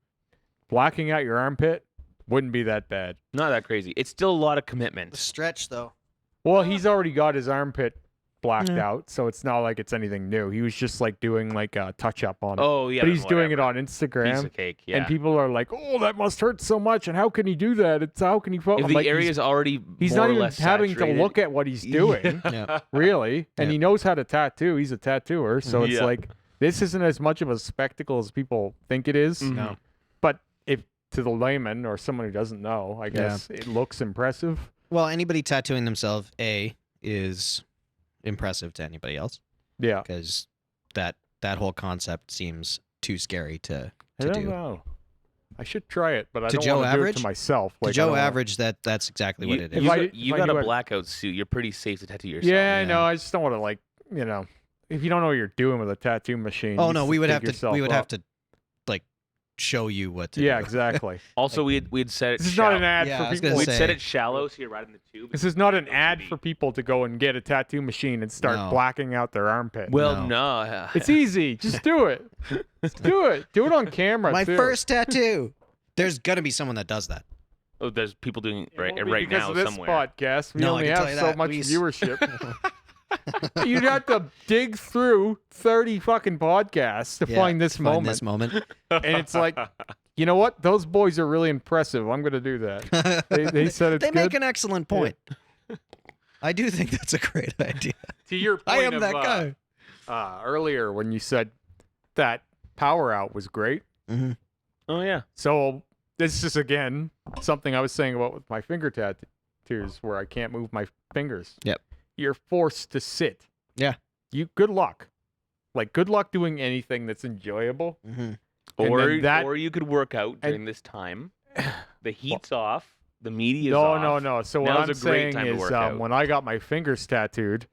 blacking out your armpit wouldn't be that bad. Not that crazy. It's still a lot of The commitment. stretch, though. Well, he's already got his armpit blacked Yeah. out, so it's not like it's anything new. He was just like doing like a touch up on it. Oh yeah, but then he's doing it whatever. on Piece Instagram. of cake. Yeah. And people are like, "Oh, that must hurt so much!" And how can he do that? It's how can he? if the area is already he's more not or even less having saturated- to look at what he's doing, Yeah. really. And Yeah. he knows how to tattoo. He's a tattooer, so it's Yeah. like this isn't as much of a spectacle as people think it is. Mhm. No. But if to the layman or someone who doesn't know, I guess it looks impressive. Well, anybody tattooing themselves, is impressive to anybody else Yeah, because that whole concept seems too scary to I don't do. know. I should try it, but I To don't Joe want to do it Average? to myself. To Like, I Joe don't wanna- Average, that's exactly what it If is. You I- got, if you I got knew a it- blackout suit. You're pretty safe to tattoo yourself. Yeah, I Yeah. know. I just don't want to like, if you don't know what you're doing with a tattoo machine. Oh you no, just we would dig have to yourself have up. to like show you what to Yeah, do. exactly. Also, we'd set it. This is not an ad Yeah, I for was people. gonna We'd say. set it shallow so you're right in the tube. This is not an No ad TV. for people to go and get a tattoo machine and start No. blacking out their armpit. Well, No. no. It's easy. Just do it. Just do it. Do it on camera. My too. first tattoo. There's gonna be someone that does that. Oh, there's people doing it right, It won't be right because now of this somewhere. podcast, we No, I only can have tell you so that. much We s- viewership. You'd have to dig through 30 fucking podcasts to Yeah, find this Find moment. This moment. And it's like, you know what? Those boys are really impressive. I'm going to do that. They said it's They good. make an excellent point. I do think that's a great idea. To your point I am of, that guy. Earlier when you said that Power Out was great. Mhm. Oh yeah. So this is, again, something I was saying about with my finger tattoos where I can't move my fingers. Yep. You're forced to sit. Yeah. Good luck. Like, good luck doing anything that's enjoyable. Mhm. And Or then that- or you could work out during this time. The heat's off. The media is No, off. no. So what Now's I'm a great saying time to is work out. when I got my fingers tattooed,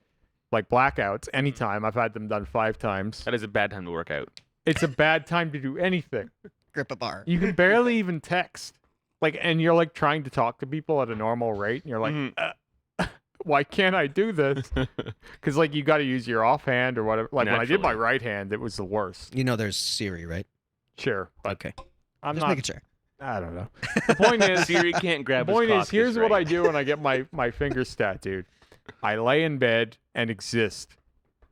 like blackouts, anytime, I've had them done 5 times. That is a bad time to work out. It's a bad time to do anything. Grip a bar. You can barely even text. Like, and you're like trying to talk to people at a normal rate, and you're like, Mhm. why can't I do this? Because like you got to use your offhand or whatever. Like when I did my Naturally. right hand, it was the worst. You know there's Siri, right? Sure, but Okay. I'm Just not. making sure. I don't know. The point is, Siri can't grab the his point is, cock here's just what I right. do when I get my fingers tattooed. I lay in bed and exist.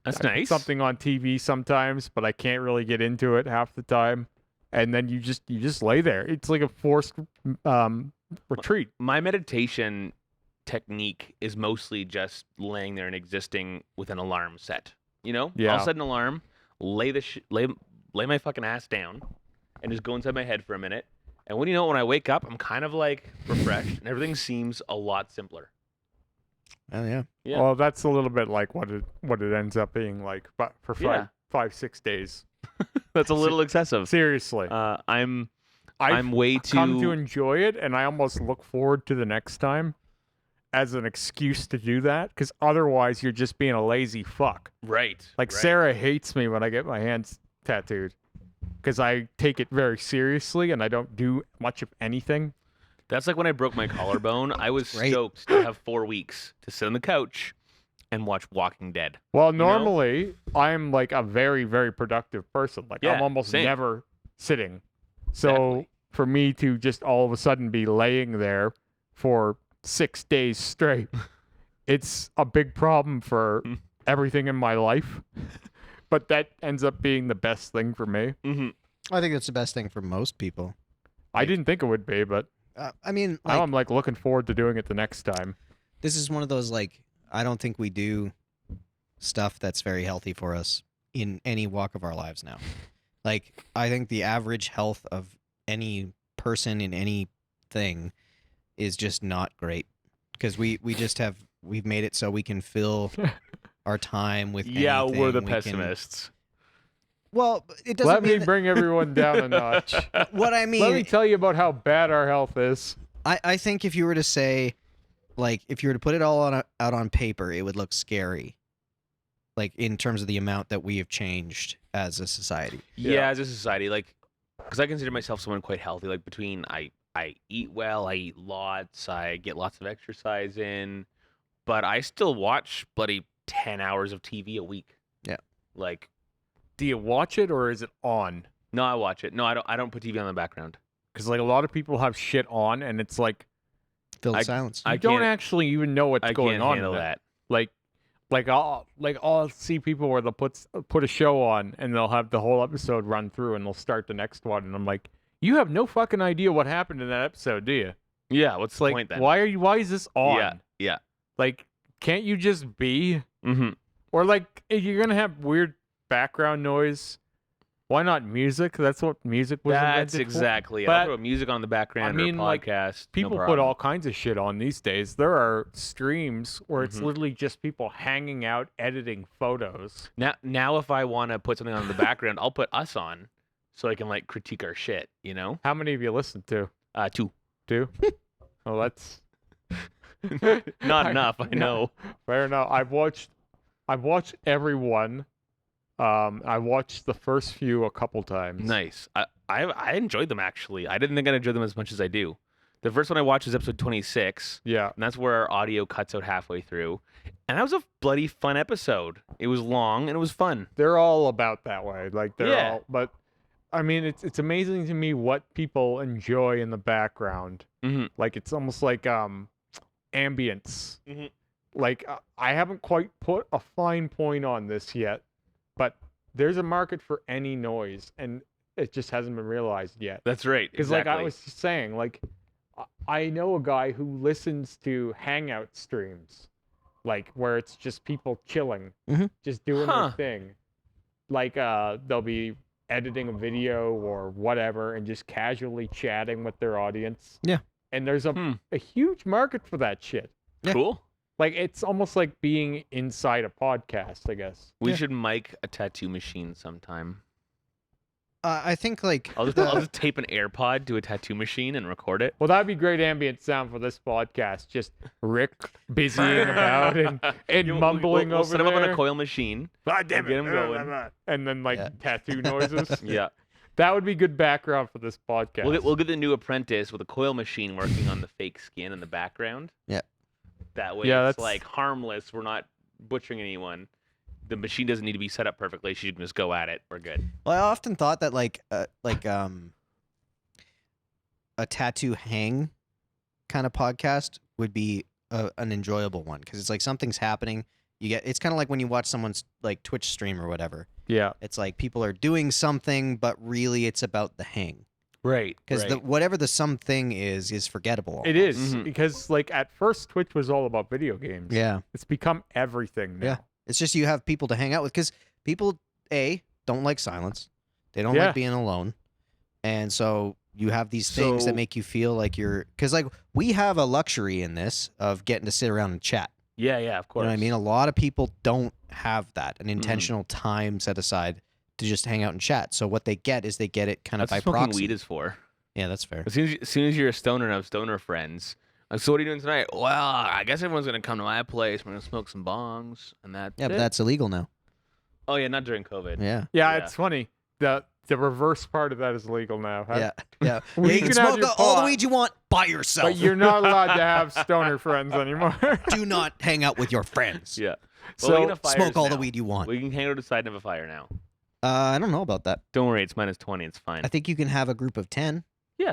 That's I put nice. something on TV sometimes, but I can't really get into it half the time. And then you just lay there. It's like a forced retreat. My meditation technique is mostly just laying there and existing with an alarm set. You know? Yeah. I'll set an alarm, lay my fucking ass down, and just go inside my head for a minute. And when I wake up, I'm kind of like refreshed, and everything seems a lot simpler. Oh yeah. Yeah. Well, that's a little bit like what it ends up being like, but for Yeah. 5-6 days. That's a little excessive. Seriously, I'm I've way too. come to enjoy it, and I almost look forward to the next time as an excuse to do that, because otherwise you're just being a lazy fuck. Right. Like right. Sarah hates me when I get my hands tattooed because I take it very seriously and I don't do much of anything. That's like when I broke my collarbone. I was Great. stoked to have 4 weeks to sit on the couch and watch Walking Dead. Well, know? normally I'm like a very, very productive person. Like I'm Yeah, almost same. never sitting. So Exactly. for me to just all of a sudden be laying there for 6 days straight, it's a big problem for everything in my life. But that ends up being the best thing for me. Mm-hmm. I think that's the best thing for most people. I didn't think it would be, but I mean, now I'm like looking forward to doing it the next time. this is one of those like I don't think we do stuff that's very healthy for us in any walk of our lives now. Like I think the average health of any person in anything is just not great because we've made it so we can fill our time with Yeah, we're the anything. We can- pessimists. Well, it doesn't Let me mean that- bring everyone down a notch. what I mean. Let me tell you about how bad our health is. I think if you were to say, like, if you were to put it all out on paper, it would look scary. Like, in terms of the amount that we have changed as a society. Yeah, as a society, like, because I consider myself someone quite healthy. Like, between I eat well, I eat lots, I get lots of exercise in, but I still watch bloody 10 hours of TV a week. Yeah. Like, Do you watch it or is it on? no, I watch it. No, I don't put TV on the background. Because like a lot of people have shit on, and it's like Fill the I- silence. you I don't can't- actually even know what's I going can't on. handle in it. that. Like I'll see people where they'll put a show on and they'll have the whole episode run through and they'll start the next one, and I'm like, you have no fucking idea what happened in that episode, do you? Yeah, what's the Like, point then? why is this on? Yeah, yeah. Like, can't you just be? Mm-hmm. Or like, if you're gonna have weird background noise, why not music? That's what music was That's invented for. exactly it. But, I'll throw music on the background mean, or a like, podcast. People no put problem. all kinds of shit on these days. There are streams where it's Mhm. literally just people hanging out editing photos. Now if I want to put something on the background, I'll put us on so I can like critique our shit, you know? How many of you listen to? 2. Do? Well, that's Not enough, I know. Fair enough. I've watched everyone I watched the first few a couple times. Nice. I enjoyed them actually. I didn't think I'd enjoy them as much as I do. The first one I watched was episode 26. Yeah. And that's where our audio cuts out halfway through. And that was a bloody fun episode. It was long and it was fun. They're all about that way. Like they're Yeah. all, but I mean, it's amazing to me what people enjoy in the background. Mm-hmm. Like it's almost like ambience. Mhm. Like I haven't quite put a fine point on this yet, but there's a market for any noise, and it just hasn't been realized yet. That's right. Because Exactly. like I was just saying, like I know a guy who listens to hangout streams, like where it's just people chilling, just doing their thing. Like they'll be editing a video or whatever and just casually chatting with their audience. Yeah. And there's a huge market for that shit. Yeah. Cool. Like it's almost like being inside a podcast, I guess. We should mic a tattoo machine sometime. I think like I'll just tape an AirPod to a tattoo machine and record it. Well, that'd be great ambient sound for this podcast. Just Rick busying about and mumbling we'll over set him up on there. a coil machine. God damn it. Get him going. And then like tattoo noises. Yeah. That would be good background for this podcast. We'll get the new apprentice with a coil machine working on the fake skin in the background. Yeah. That way it's like harmless. We're not butchering anyone. The machine doesn't need to be set up perfectly. She can just go at it. We're good. Well, I often thought that a tattoo hang kind of podcast would be an enjoyable one because it's like something's happening. It's kind of like when you watch someone's like Twitch stream or whatever. Yeah. It's like people are doing something, but really it's about the hang. Right. Because whatever the something is forgettable. It is because like at first Twitch was all about video games. Yeah. It's become everything now. Yeah. It's just you have people to hang out with because people, don't like silence. They don't like being alone. And so you have these things that make you feel like you're... Because like we have a luxury in this of getting to sit around and chat. Yeah, of course. You know what I mean? A lot of people don't have that, an intentional time set aside to just hang out and chat. So what they get is they get it kind of That's by what smoking proxy. weed is for. Yeah, that's fair. As soon as you're a stoner and have stoner friends, like, so what are you doing tonight? Well, I guess everyone's gonna come to my place. We're gonna smoke some bongs, and that's Yeah, but it. that's illegal now. Oh yeah, not during COVID. Yeah. Yeah, it's funny. The reverse part of that is legal now. Yeah. Well, you you can can have smoke your all the pot, weed you want by yourself. but you're not allowed to have stoner friends anymore. Do not hang out with your friends. Yeah. So, Well, we can have fires Smoke all the now. weed you want. We can hang out outside and have a fire now. I don't know about that. Don't worry, it's -20. It's fine. I think you can have a group of 10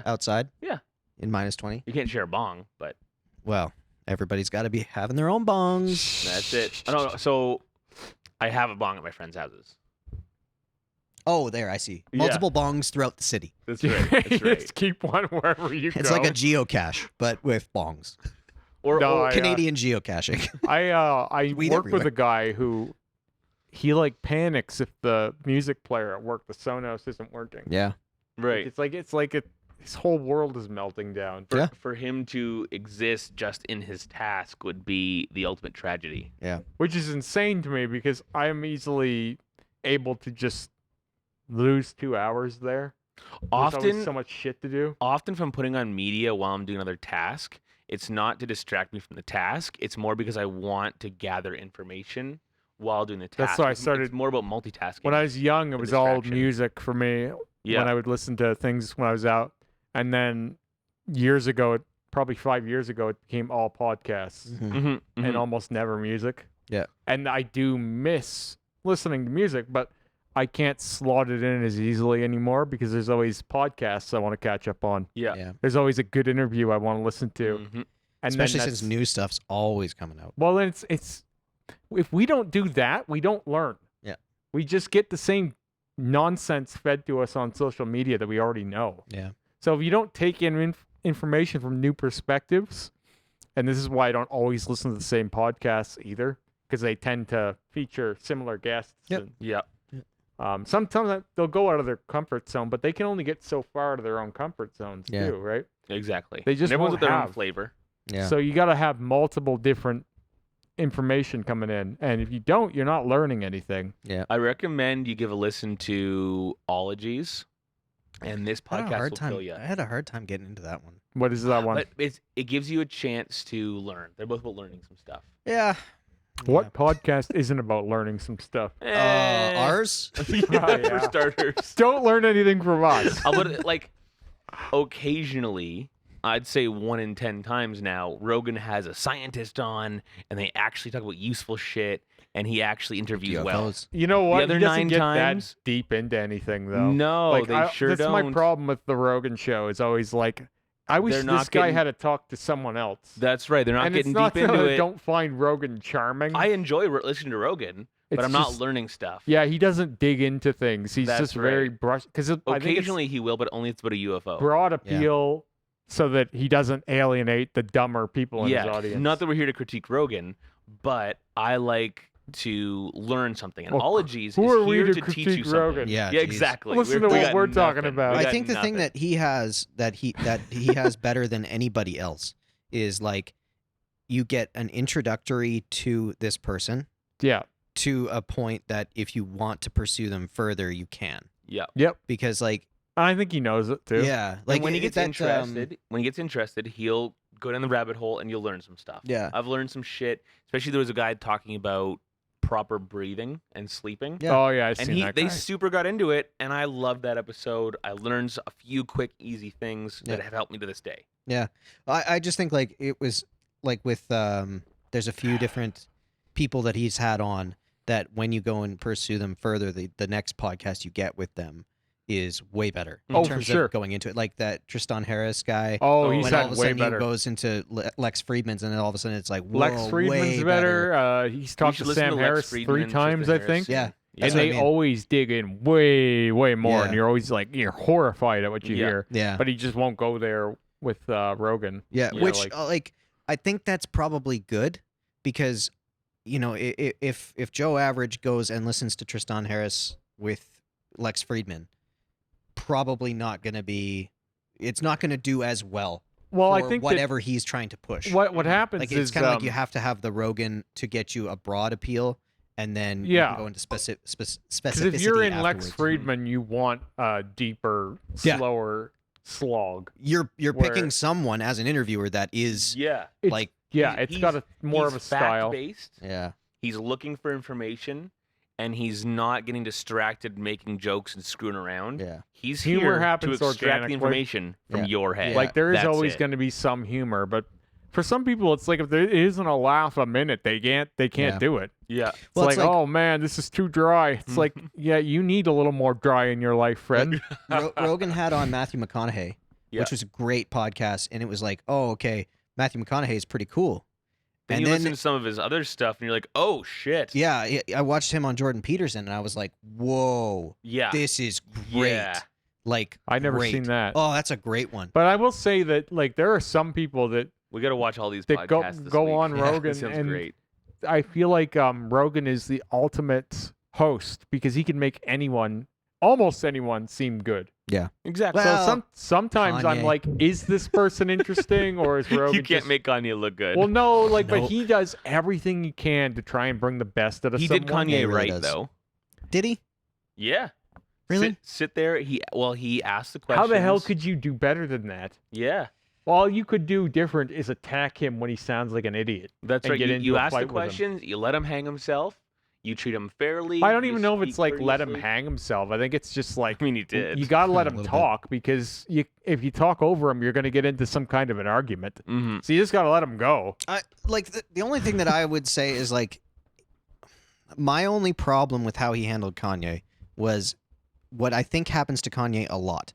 outside. Yeah. In -20. You can't share a bong, but Well, everybody's got to be having their own bongs. that's it. I don't know. So I have a bong at my friends' houses. Oh, there, I see. Yeah. Multiple bongs throughout the city. That's right. That's right. Just keep one wherever you go. It's like a geocache, but with bongs. Or Canadian geocaching. I Weed work with everywhere. a guy who he like panics if the music player at work, the Sonos, isn't working. Yeah. right. It's like his whole world is melting down. Yeah. For him to exist just in his task would be the ultimate tragedy. Which is insane to me because I am easily able to just lose 2 hours there. There's always Often, so much shit to do. often from putting on media while I'm doing another task, it's not to distract me from the task. It's more because I want to gather information while doing the task. That's why I It's started- more about multitasking. When I was young, it The was all distraction. music for me. yeah. When I would listen to things when I was out, and then years ago, probably 5 years ago, it became all podcasts Mhm. and almost never music. Yeah. And I do miss listening to music, but I can't slot it in as easily anymore because there's always podcasts I want to catch up on. yeah. Yeah. There's always a good interview I want to listen to. Mhm. And Especially then since new stuff's always coming out. well, then it's if we don't do that, we don't learn. Yeah. We just get the same nonsense fed to us on social media that we already know. Yeah. So if you don't take in information from new perspectives, and this is why I don't always listen to the same podcasts either, because they tend to feature similar guests. Yep. Yeah. Sometimes they'll go out of their comfort zone, but they can only get so far out of their own comfort zones Yeah. too, right? Exactly. They just And everyone's won't with their own have. flavor. Yeah. So you got to have multiple different information coming in, and if you don't, you're not learning anything. I recommend you give a listen to Ologies, and this I had a podcast hard will time. kill you. I had a hard time getting into that one. What is that one? But it gives you a chance to learn. They're both about learning some stuff. Yeah. What podcast isn't about learning some stuff? Ours? For starters. Don't learn anything from us. I'll put it like occasionally, I'd say 1 in 10 times now, Rogan has a scientist on and they actually talk about useful shit and he actually interviews well. UFOs. You know what? The other He doesn't 9 get times, that deep into anything, though. no, Like, they sure that's don't. my problem with the Rogan show. Is always like, I wish They're this not guy getting- had to talk to someone else. That's right. They're not and getting it's not deep that into I it. don't find Rogan charming. I enjoy listening to Rogan, but It's I'm not just- learning stuff. Yeah, he doesn't dig into things. He's That's just very right. brush. Because I think it's Occasionally he will, but only if it's about a UFO. broad appeal, so that he doesn't alienate the dumber people in his Yeah, audience. not that we're here to critique Rogan, but I like to learn something. And Well, Ologies who is are we here to to teach you critique something. Rogan? Yeah, Yeah, geez. exactly. Listen to we what got we're talking nothing. about. We I got think the thing nothing. that he has that he has better than anybody else is like you get an introductory to this person Yeah. to a point that if you want to pursue them further, you can. Yeah. Yep. Because like I think he knows it too. yeah, Like like when he gets that, interested, he'll go down the rabbit hole and you'll learn some stuff. Yeah. I've learned some shit. Especially there was a guy talking about proper breathing and sleeping. Yeah. Oh yeah, I've And seen that they guy. super got into it, and I loved that episode. I learned a few quick, easy things that Yeah. have helped me to this day. I just think like it was like with there's a few different people that he's had on that when you go and pursue them further, the next podcast you get with them is way better in Oh, for terms sure. of going into it. Like that Tristan Harris guy. Oh, when he's when all had of a way sudden better. he goes into Lex Friedman's, and then all of a sudden it's like, whoa, Lex Friedman's way better. He's talked should to listen Sam to Lex Harris Friedman 3 and times, Tristan I think. Harris. Yeah. And That's what I they mean. always dig in way more, Yeah. and you're always like you're horrified at what you Yeah. hear. Yeah. But he just won't go there with Rogan. Yeah, Yeah, which like- like I think that's probably good because you know if Joe Average goes and listens to Tristan Harris with Lex Friedman, probably not going to be. It's not going to do as well. Well, I for think whatever he's trying to push. that what happens Like is it's kind of like you have to have the Rogan to get you a broad appeal, and then you Yeah. can go into specificity. because if you're in afterwards. Lex Friedman, you want a deeper, Yeah. slower slog. you're where- picking someone as an interviewer that is Yeah. It's, like yeah, He's- it's got a more of a he's style. fact-based. yeah He's looking for information, and he's not getting distracted making jokes and screwing around. yeah He's Humor here happens to extract organically. the information from Yeah. your head. Yeah. Like there is That's always it. going to be some humor, but for some people, it's like if there isn't a laugh a minute, they can't Yeah. do it. Yeah. It's Well, like, it's like- oh man, this is too dry. It's like, yeah, you need a little more dry in your life, friend. Rogan had on Matthew McConaughey, Yeah. which was a great podcast, and it was like, oh, okay, Matthew McConaughey is pretty cool. Then And you then- listen to some of his other stuff, and you're like, oh shit. Yeah, I watched him on Jordan Peterson, and I was like, whoa, Yeah. this is great. Yeah. Like, I never great. seen that. Oh, that's a great one. But I will say that like there are some people that We got to watch all these That podcasts this go week. on Yeah. Rogan That sounds and great. I feel like Rogan is the ultimate host because he can make almost anyone seem good. Exactly. Well, so sometimes I'm Kanye. like, is this person interesting or is Rogan you can't just... make Kanye look good. Well, no, like, but Nope. he does everything he can to try and bring the best out of he someone. did Kanye Yeah, he really right, does. though. Did he? Yeah. Really? Sit there. He asked the questions. How the hell could you do better than that? Yeah. All you could do different is attack him when he sounds like an idiot. That's And right. get You, into you a ask the fight with him. questions. You let him hang himself. You treat him fairly. I don't you even know if it's speak like let him courteously. hang himself. I think it's just like I mean, he did. you got to let A him little bit. talk because if you talk over him, you're going to get into some kind of an argument. Mm-hmm. So you just got to let him go. I like the only thing that I would say is like my only problem with how he handled Kanye was what I think happens to Kanye a lot,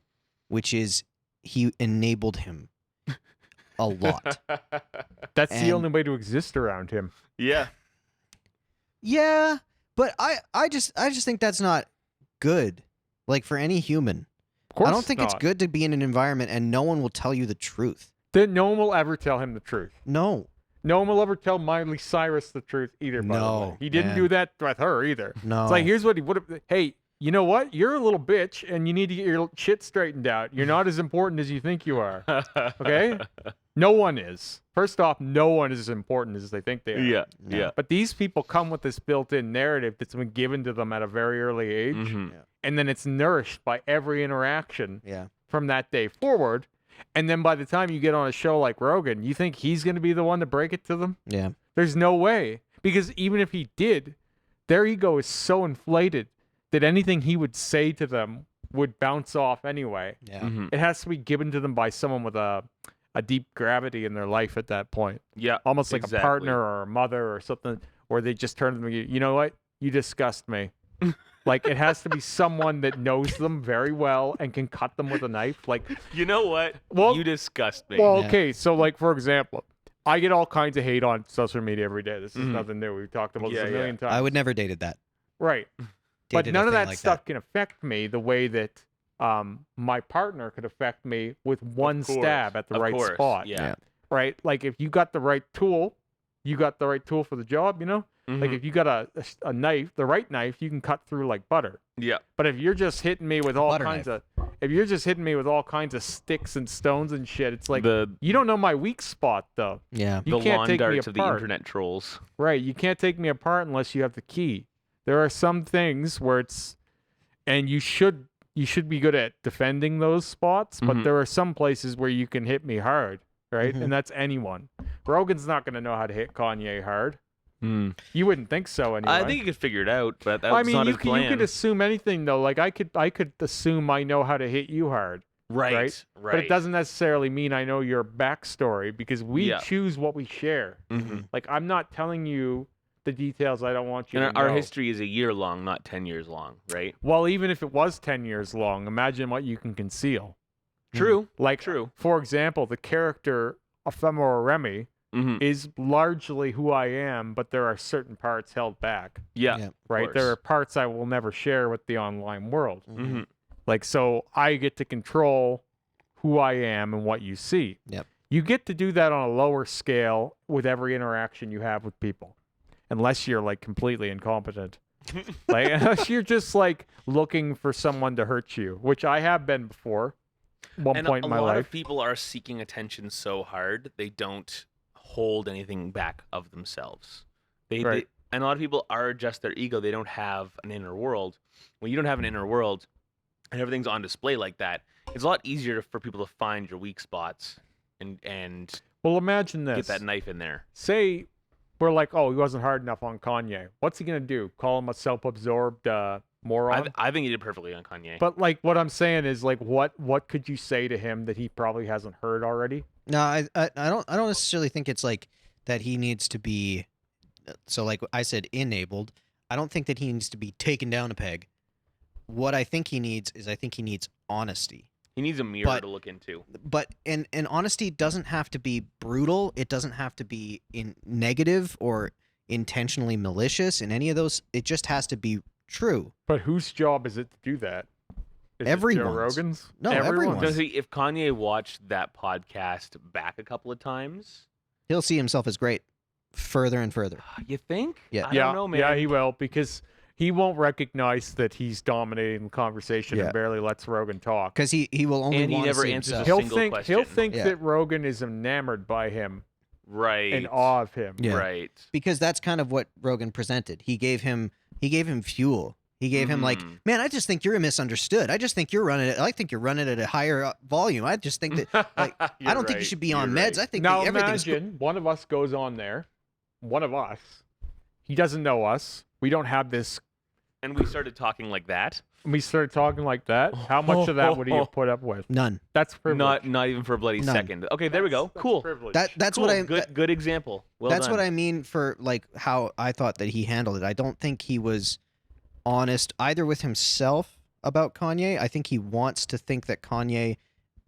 which is he enabled him a lot. That's the And- only way to exist around him. Yeah. Yeah, but I just think that's not good. Like for any human, Of course I don't think it's not. good to be in an environment and no one will tell you the truth. That no one will ever tell him the truth. No, No one will ever tell Miley Cyrus the truth either. By the No, way. He didn't man. do that with her either. no. It's like here's what he would have. Hey, you know what? You're a little bitch, and you need to get your shit straightened out. You're not as important as you think you are. Okay? No one is. First off, no one is as important as they think they are. Yeah. No. Yeah. But these people come with this built-in narrative that's been given to them at a very early age, Mhm. and then it's nourished by every interaction Yeah. from that day forward. And then by the time you get on a show like Rogan, you think he's going to be the one to break it to them? Yeah. There's no way. Because even if he did, their ego is so inflated that anything he would say to them would bounce off anyway. Yeah. Mhm. It has to be given to them by someone with a deep gravity in their life at that point. Yeah. Almost like exactly. a partner or a mother or something, where they just turn to them and go, you know what? You disgust me. Like, it has to be someone that knows them very well and can cut them with a knife. Like, You know what? Well- you disgust me. well, Yeah. okay, so like, for example, I get all kinds of hate on social media every day. This is Mhm. nothing new. We've talked about this Yeah, a million times. I would never dated that. Right. But Dated a none of thing that like stuff can affect me the way that my partner could affect me with one course, stab at the of right course, spot. Yeah. Right? Like, if you got the right tool, you got the right tool for the job, you know? Like, Mhm. if you got a knife, the right knife, you can cut through like butter. Yeah. But if you're just hitting me with all Butter kinds of sticks and stones and shit, it's like, The you don't know my weak spot, though. Yeah. You the can't lawn take me darts of the apart. internet trolls. Right. You can't take me apart unless you have the key. There are some things where it's, and you should be good at defending those spots, but Mhm. there are some places where you can hit me hard, right? Mhm. And that's anyone. Rogan's not going to know how to hit Kanye hard. Hmm. You wouldn't think so anyway. I think you could figure it out, but that's I mean, not you his could, plan. you could assume anything though. Like, I could assume I know how to hit you hard, right. right? Right. but it doesn't necessarily mean I know your backstory, because we Yeah. choose what we share. Mhm. Like, I'm not telling you the details I don't want you And to our know. history is a year long, not 10 years long, right? Well, even if it was 10 years long, imagine what you can conceal. True. Like, True. for example, the character Ephemeralremy Hmm. is largely who I am, but there are certain parts held back, Yeah. Yeah. right? There are parts I will never share with the online world. Hmm. Like, so I get to control who I am and what you see. Yep. You get to do that on a lower scale with every interaction you have with people, unless you're like completely incompetent. Like, unless you're just like looking for someone to hurt you, which I have been before, one And point a in my lot life. of people are seeking attention so hard they don't hold anything back of themselves. Right. And a lot of people are just their ego. They don't have an inner world. When you don't have an inner world and everything's on display like that, it's a lot easier for people to find your weak spots and Well, imagine this. get that knife in there. Say we're like, oh, he wasn't hard enough on Kanye. What's he gonna do? Call him a self-absorbed moron? I think he did perfectly on Kanye. But like, what I'm saying is, like, what could you say to him that he probably hasn't heard already? No, I don't necessarily think it's like that he needs to be, so like I said, enabled. I don't think that he needs to be taken down a peg. What I think he needs is, I think he needs honesty. he needs a mirror but- to look into. But and honesty doesn't have to be brutal. It doesn't have to be in negative or intentionally malicious in any of those. It just has to be true. But whose job is it to do that? Is it Joe Everyone's. Rogan's? No, Everyone's. everyone's. Does he, if Kanye watched that podcast back a couple of times, He'll see himself as great further and further. you think? Yeah. I don't know, man. Yeah, he will, because he won't recognize that he's dominating the conversation Yeah. and barely lets Rogan talk. Because he will only And he want never to see answers a himself. single He'll question. think Yeah. that Rogan is enamored by him Right. in awe of him. Yeah. Right. Because that's kind of what Rogan presented. He gave him fuel. He gave him like, Mhm. man, I just think you're misunderstood. I just think you're running it. I think you're running it at a higher volume. I just think that like, I don't think you should be on meds. I think Now that everything's imagine one of us goes on there. One of us. He doesn't know us. We don't have this. And we started talking like that. And we started talking like that. How much of that would he have put up with? none. That's privilege. Not even for a bloody None. second. Okay, there we go. That's Cool. privilege. That's Cool. what I good example. Well that's done. what I mean for like how I thought that he handled it. I don't think he was honest either with himself about Kanye. I think he wants to think that Kanye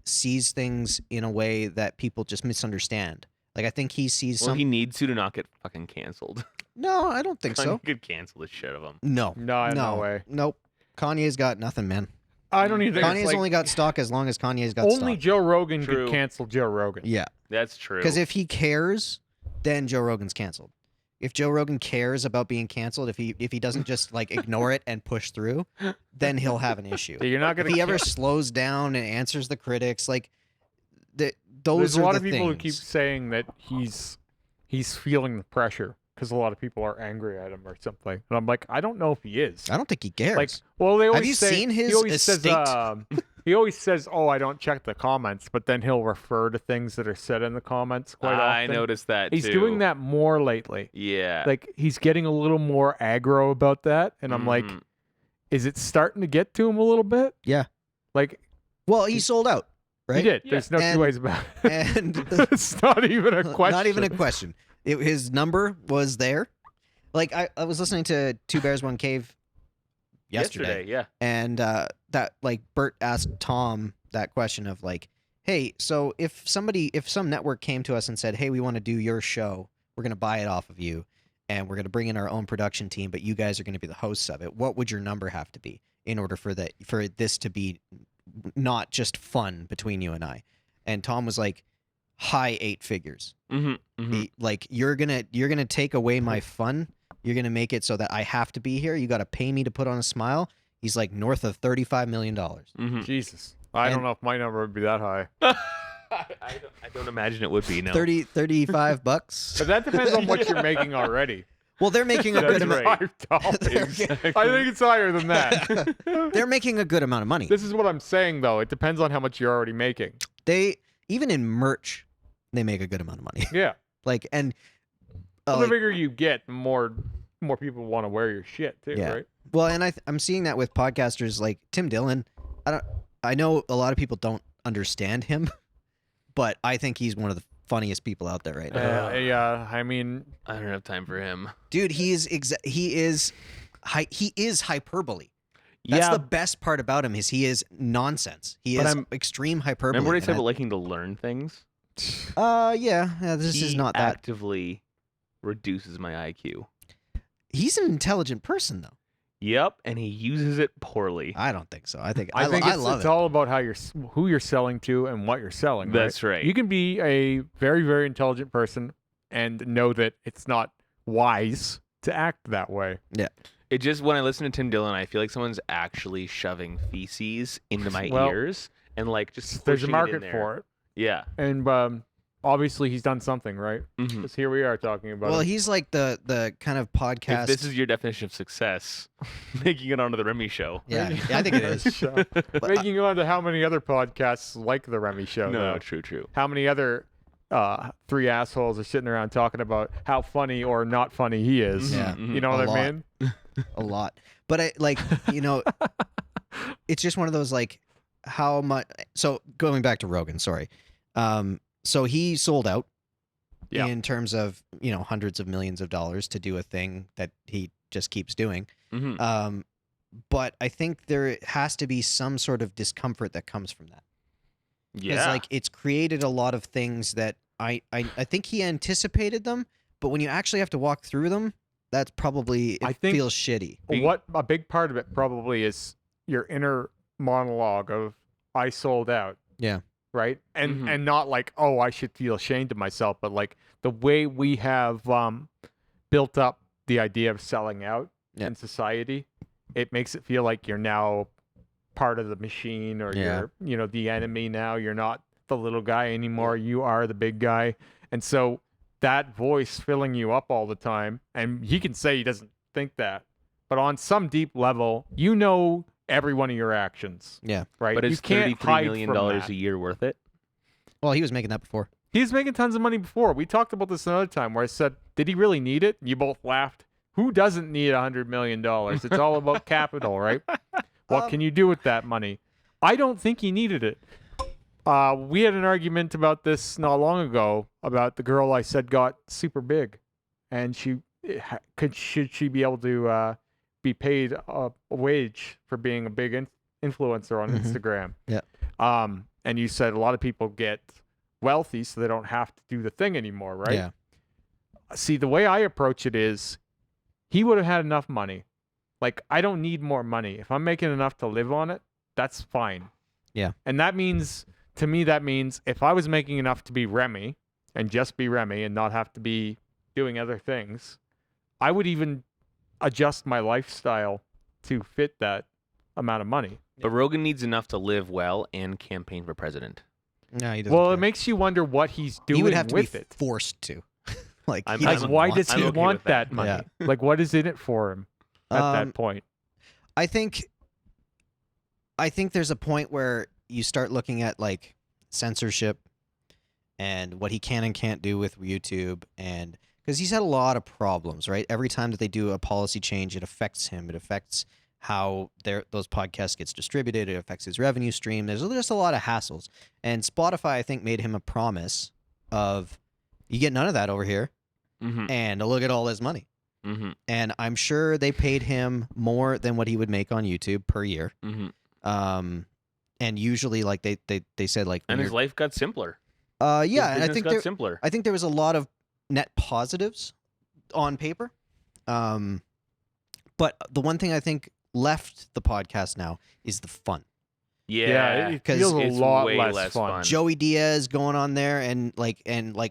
sees things in a way that people just misunderstand. Like I think he sees Well, some. he needs to not get fucking canceled. No, I don't think so. Kanye could cancel the shit of him. No, No way. Nope. Kanye's got nothing, man. I don't even think Kanye's it's like, only got stock as long as Kanye's got only stock. Joe Rogan True. could cancel Joe Rogan. Yeah, That's true. because if he cares, then Joe Rogan's canceled. If Joe Rogan cares about being canceled, if he doesn't just like ignore it and push through, then he'll have an issue. You're not If gonna. he ever can- slows down and answers the critics, like those There's are a lot the of people who things. keep saying that he's feeling the pressure because a lot of people are angry at him or something. And I'm like, I don't know if he is. I don't think he cares. Like, well, they always you say, seen he his always says, estate? He always says, "Oh, I don't check the comments," but then he'll refer to things that are said in the comments quite often. I noticed that He's doing that more lately. Yeah. Like he's getting a little more aggro about that, and I'm like, is it starting to get to him a little bit? Yeah. Like, well, he sold out, right? He did. Yeah. There's no two ways about it. And it's not even a question. Not even a question. His number was there. Like I was listening to Two Bears One Cave yesterday, yeah. and that like Bert asked Tom that question of like, hey, so if some network came to us and said, hey, we want to do your show, we're gonna buy it off of you, and we're gonna bring in our own production team, but you guys are gonna be the hosts of it, what would your number have to be in order for this to be not just fun between you and I? And Tom was like, high 8 figures. Like you're gonna take away my fun. You're gonna make it so that I have to be here. You got to pay me to put on a smile. He's like north of $35 million. Jesus, I don't know if my number would be that high. I don't imagine it would be. No. 35 bucks. But that depends on what you're making already. Well, they're making a good amount. $5. I think it's higher than that. They're making a good amount of money. This is what I'm saying, though. It depends on how much you're already making. They even in merch, they make a good amount of money. Yeah. Like and the bigger you get, the more people want to wear your shit too, right? Well, and I'm seeing that with podcasters like Tim Dillon. I know a lot of people don't understand him, but I think he's one of the funniest people out there right now. Yeah, I mean, I don't have time for him. Dude, he is hyperbole. That's the best part about him is he is nonsense. He is extreme hyperbole. Remember what he said about liking to learn things? Yeah. This is not that. Actively reduces my IQ. He's an intelligent person, though. Yep, and he uses it poorly. I don't think so. I think I love it's it. all about who you're selling to and what you're selling. That's right. You can be a very, very intelligent person and know that it's not wise to act that way. Yeah. It just, when I listen to Tim Dillon, I feel like someone's actually shoving feces into my ears and like just there's a pushing market it in there. for it. Yeah. And obviously he's done something, right? Because here we are talking about it. He's like the kind of podcast. If this is your definition of success, making it onto the Remy Show. Yeah, I think it is. Making it onto how many other podcasts like the Remy Show? No, though? true. How many other three assholes are sitting around talking about how funny or not funny he is? Yeah. You know what I mean? A lot. But it's just one of those like how much. So going back to Rogan, sorry. So he sold out in terms of, hundreds of millions of dollars to do a thing that he just keeps doing. But I think there has to be some sort of discomfort that comes from that. Yeah. Because like it's created a lot of things that I think he anticipated them, but when you actually have to walk through them, that's probably feels shitty. What a big part of it probably is your inner monologue of I sold out. Yeah. Right? And not like, oh, I should feel ashamed of myself, but like the way we have built up the idea of selling out in society, it makes it feel like you're now part of the machine or you're, the enemy now. You're not the little guy anymore. You are the big guy. And so that voice filling you up all the time, and he can say he doesn't think that, but on some deep level, every one of your actions. Yeah. Right. But is $33 million a year worth it? Well, he was making that before. He was making tons of money before. We talked about this another time where I said, did he really need it? You both laughed. Who doesn't need $100 million? It's all about capital, right? What can you do with that money? I don't think he needed it. We had an argument about this not long ago about the girl I said got super big, and should she be able to be paid a wage for being a big influencer on Instagram? Yeah. And you said a lot of people get wealthy so they don't have to do the thing anymore, right? Yeah. See, the way I approach it is he would have had enough money. Like, I don't need more money. If I'm making enough to live on it, that's fine. Yeah. And to me, that means if I was making enough to be Remy and just be Remy and not have to be doing other things, I would even adjust my lifestyle to fit that amount of money. But Rogan needs enough to live well and campaign for president. No, he doesn't. Well, care. it makes you wonder what he's doing he would have to with be it. forced to. Like, why does he okay want with that. that money? Yeah. Like, what is in it for him at that point? I think there's a point where you start looking at like censorship and what he can and can't do with YouTube, and because he's had a lot of problems, right? Every time that they do a policy change, it affects him. It affects how those podcasts gets distributed. It affects his revenue stream. There's just a lot of hassles. And Spotify, I think, made him a promise of, you get none of that over here, and look at all his money. And I'm sure they paid him more than what he would make on YouTube per year. And usually, like they said, like, and his life got simpler. Yeah, and I think simpler. I think there was a lot of net positives on paper. But the one thing I think left the podcast now is the fun. Yeah, it feels a lot way less fun. Joey Diaz going on there, and like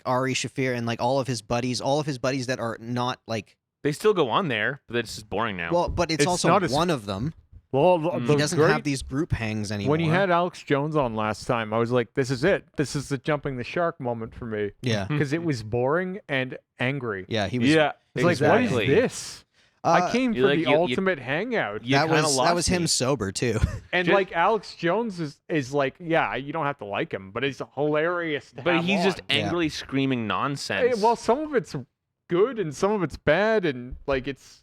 Ari Shaffir, and like all of his buddies that are not like, they still go on there, but it's just boring now. well, but it's also not as- one of them. Well, He doesn't have these group hangs anymore. When you had Alex Jones on last time, I was like, this is it. This is the jumping the shark moment for me. Yeah. Because it was boring and angry. Yeah, he was. Yeah, It's like, what is this? I came for the ultimate hangout. You that kinda was lost him me. sober too. And like Alex Jones is like, yeah, you don't have to like him, but it's hilarious to But have he's just on. angrily screaming nonsense. Well, some of it's good and some of it's bad, and like it's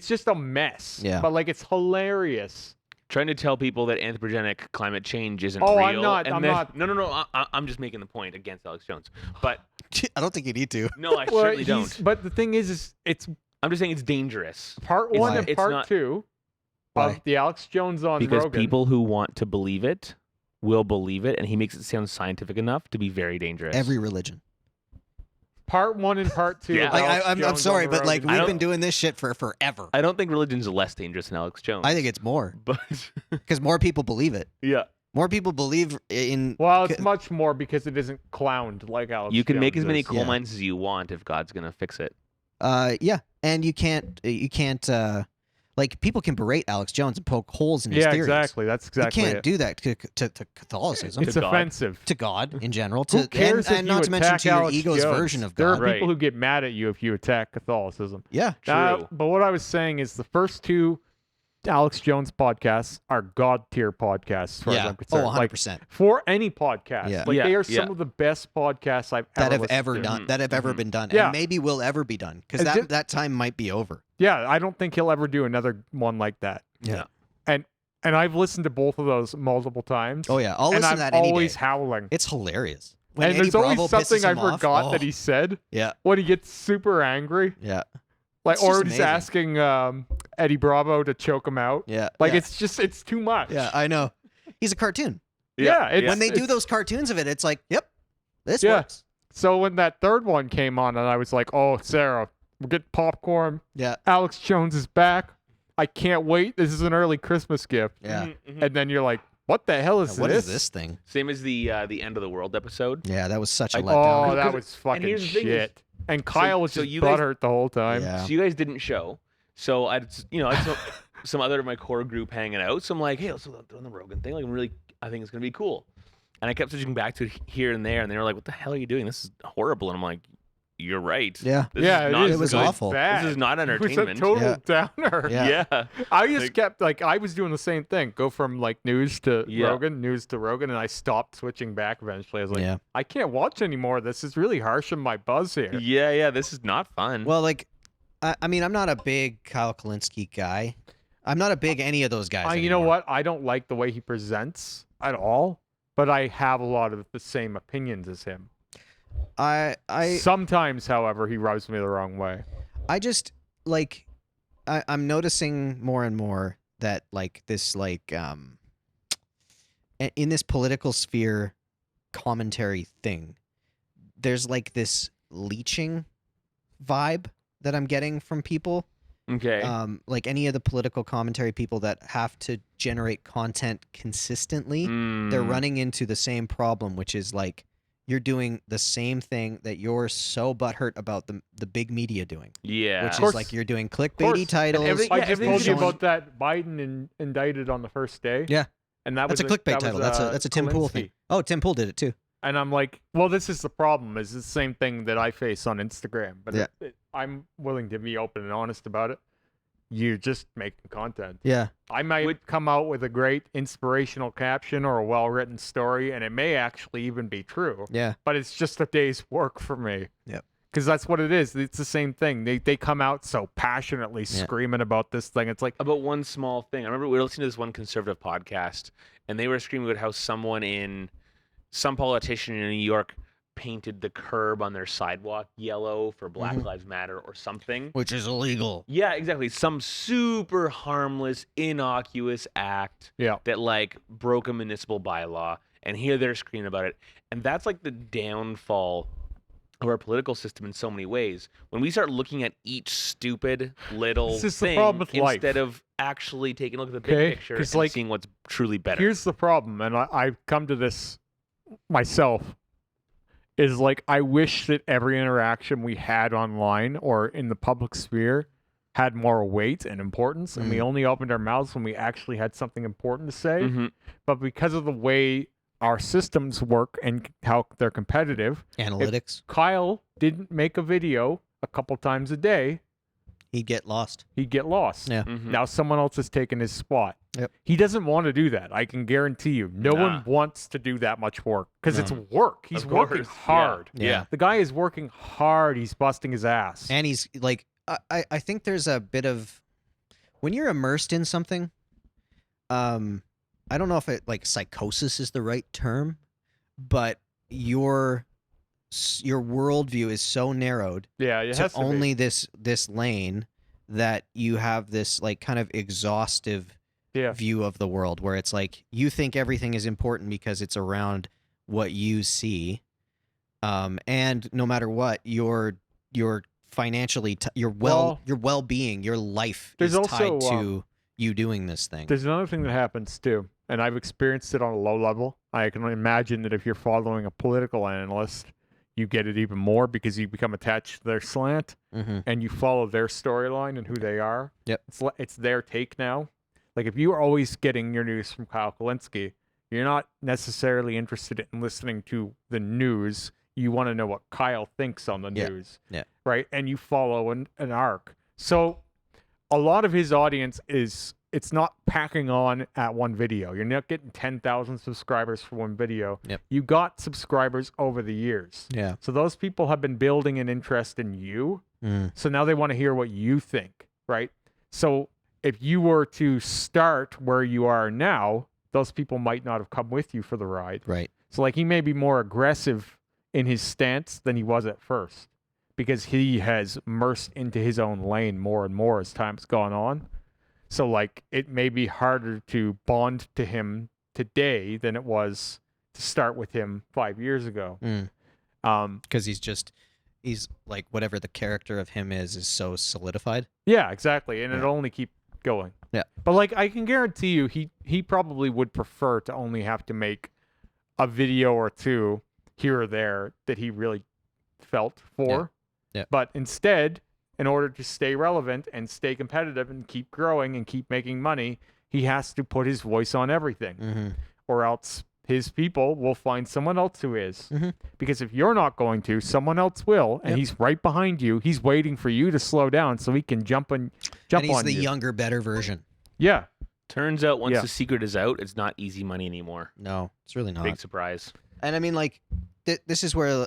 just a mess. Yeah. But like it's hilarious. Trying to tell people that anthropogenic climate change isn't Oh, real. I'm not. and I'm then- not. No. I'm just making the point against Alex Jones. But I don't think you need to. no, I Well, certainly don't. But the thing is it's I'm just saying it's dangerous. part It's- one and it's part not- two Why? of the Alex Jones on Because Rogan. people who want to believe it will believe it, and he makes it sound scientific enough to be very dangerous. Every religion. Part one and part two. Yeah. of Like, Alex I'm Jones sorry, on but like Rogan. we've don't- been doing this shit for forever. I don't think religion's less dangerous than Alex Jones. I think it's more but because more people believe it. yeah, More people believe in. Well, it's much more because it isn't clowned like Alex. you can make as Jones many is. coal Yeah. mines as you want if God's gonna fix it. Yeah, and you can't. Like people can berate Alex Jones and poke holes in his Yeah, theories. exactly. That's exactly You can't it. do that to Catholicism, It's To God. offensive. to God in general. Who cares and if not you to mention attack to your Alex ego's Jones? version of There God. are people Right. who get mad at you if you attack Catholicism. Yeah, True. But what I was saying is the first two Alex Jones podcasts are God tier podcasts, as far as yeah. I'm concerned. Oh, Like 100%. for any podcast. Yeah. Like Yeah, they are yeah. some of the best podcasts I've That ever have listened ever to. done. That have ever been done, Yeah. and maybe will ever be done because It's that time might be over. Yeah, I don't think he'll ever do another one like that. Yeah. And I've listened to both of those multiple times. Oh yeah, I'll and listen I'm to that any always day. howling. It's hilarious. When And Eddie there's always Bravo something pisses I him off, forgot oh, that he said Yeah, when he gets super angry. yeah, Like, It's or just he's amazing. asking Eddie Bravo to choke him out. yeah. Like yeah. it's too much. Yeah, I know. He's a cartoon. Yeah, it's- When they do it's- those cartoons of it, it's like, yep, this Yeah. works. So when that third one came on, and I was like, "Oh, Sarah, we're getting popcorn. Yeah, Alex Jones is back. I can't wait. This is an early Christmas gift." yeah. And then you're like, "What the hell is What this? is this thing? Same as the end of the world episode. Yeah, that was such a Like, letdown. Oh, that Because- was and fucking here's the thing is- shit." And Kyle was so just you guys- butthurt the whole time. Yeah. So you guys didn't show. So I had some other of my core group hanging out. So I'm like, hey, let's do the Rogan thing. Like, I think it's gonna be cool. And I kept switching back to it here and there, and they were like, "What the hell are you doing? This is horrible." And I'm like, "You're right. Yeah. This Yeah, is not it was good. awful. Bad. This is not It was entertainment." a total Yeah. downer. Yeah. Yeah. I just Like- kept I was doing the same thing. Go from like news to Yeah. Rogan, news to Rogan, and I stopped switching back eventually. I was like, Yeah. I can't watch anymore. This is really harsh on my buzz here. Yeah. This is not fun. Well, like, I mean, I'm not a big Kyle Kalinske guy. I'm not a big any of those guys. You know anymore. what? I don't like the way he presents at all, but I have a lot of the same opinions as him. I Sometimes, however, he rubs me the wrong way. I just like I'm noticing more and more that like this like in this political sphere commentary thing, there's like this leeching vibe that I'm getting from people. okay. Like any of the political commentary people that have to generate content consistently, they're Mm. running into the same problem, which is like you're doing the same thing that you're so butthurt about the big media doing, Yeah. which course. is like you're doing course. clickbaity And titles. everything- I Yeah, just everything's told you showing- about that Biden indicted on the first day. Yeah. And that That's a was clickbait that title. was, That's a Tim Pool Kalinske. thing. Oh, Tim Pool did it too. And I'm like, well, this is the problem. Is the same thing that I face on Instagram, but Yeah. I'm willing to be open and honest about it. you're just making content. Yeah. I might come out with a great inspirational caption or a well-written story, and it may actually even be true. Yeah. But it's just a day's work for me. Yep. Because that's what it is. It's the same thing. They come out so passionately screaming about this thing. It's like about one small thing. I remember we were listening to this one conservative podcast, and they were screaming about how some politician in New York painted the curb on their sidewalk yellow for Black Lives Matter or something. Which is illegal. Yeah, exactly. Some super harmless, innocuous act that like broke a municipal bylaw, and here they're screaming about it. And that's like the downfall of our political system in so many ways. When we start looking at each stupid little thing instead of actually taking a look at the big picture and like, seeing what's truly better. Here's the problem, and I've come to this myself, is like I wish that every interaction we had online or in the public sphere had more weight and importance, and we only opened our mouths when we actually had something important to say. But because of the way our systems work and how they're competitive, analytics, if Kyle didn't make a video a couple times a day, he'd get lost. Yeah. Now someone else has taken his spot. Yep. He doesn't want to do that. I can guarantee you. No one wants to do that much work because it's work. He's working hard. Yeah. The guy is working hard. He's busting his ass. And he's like, I think there's a bit of, when you're immersed in something, I don't know if it like psychosis is the right term, but your worldview is so narrowed to only this lane that you have this like kind of exhaustive view of the world where it's like you think everything is important because it's around what you see, and no matter what, your financially your well-being, your life is tied to you doing this thing. There's another thing that happens too, and I've experienced it on a low level. I can imagine that if you're following a political analyst, you get it even more because you become attached to their slant and you follow their storyline and who they are. Yep. It's their take now. Like if you are always getting your news from Kyle Kulinski, you're not necessarily interested in listening to the news. You want to know what Kyle thinks on the news. Yeah. Right? And you follow an arc. So a lot of his audience it's not packing on at one video. You're not getting 10,000 subscribers for one video. Yep. You got subscribers over the years. Yeah. So those people have been building an interest in you. So now they want to hear what you think, right? So if you were to start where you are now, those people might not have come with you for the ride. Right. So like he may be more aggressive in his stance than he was at first because he has immersed into his own lane more and more as time's gone on. So like it may be harder to bond to him today than it was to start with him 5 years ago. Because he's like whatever the character of him is so solidified. Yeah, exactly. And it'll only keep going. Yeah. But like I can guarantee you he probably would prefer to only have to make a video or two here or there that he really felt for. Yeah. But instead, in order to stay relevant and stay competitive and keep growing and keep making money, he has to put his voice on everything. Or else his people will find someone else who is. Because if you're not going to, someone else will, and he's right behind you. He's waiting for you to slow down so he can jump on you. And he's the younger, better version. Yeah. Turns out once the secret is out, it's not easy money anymore. No, it's really not. Big surprise. And I mean, like, this is where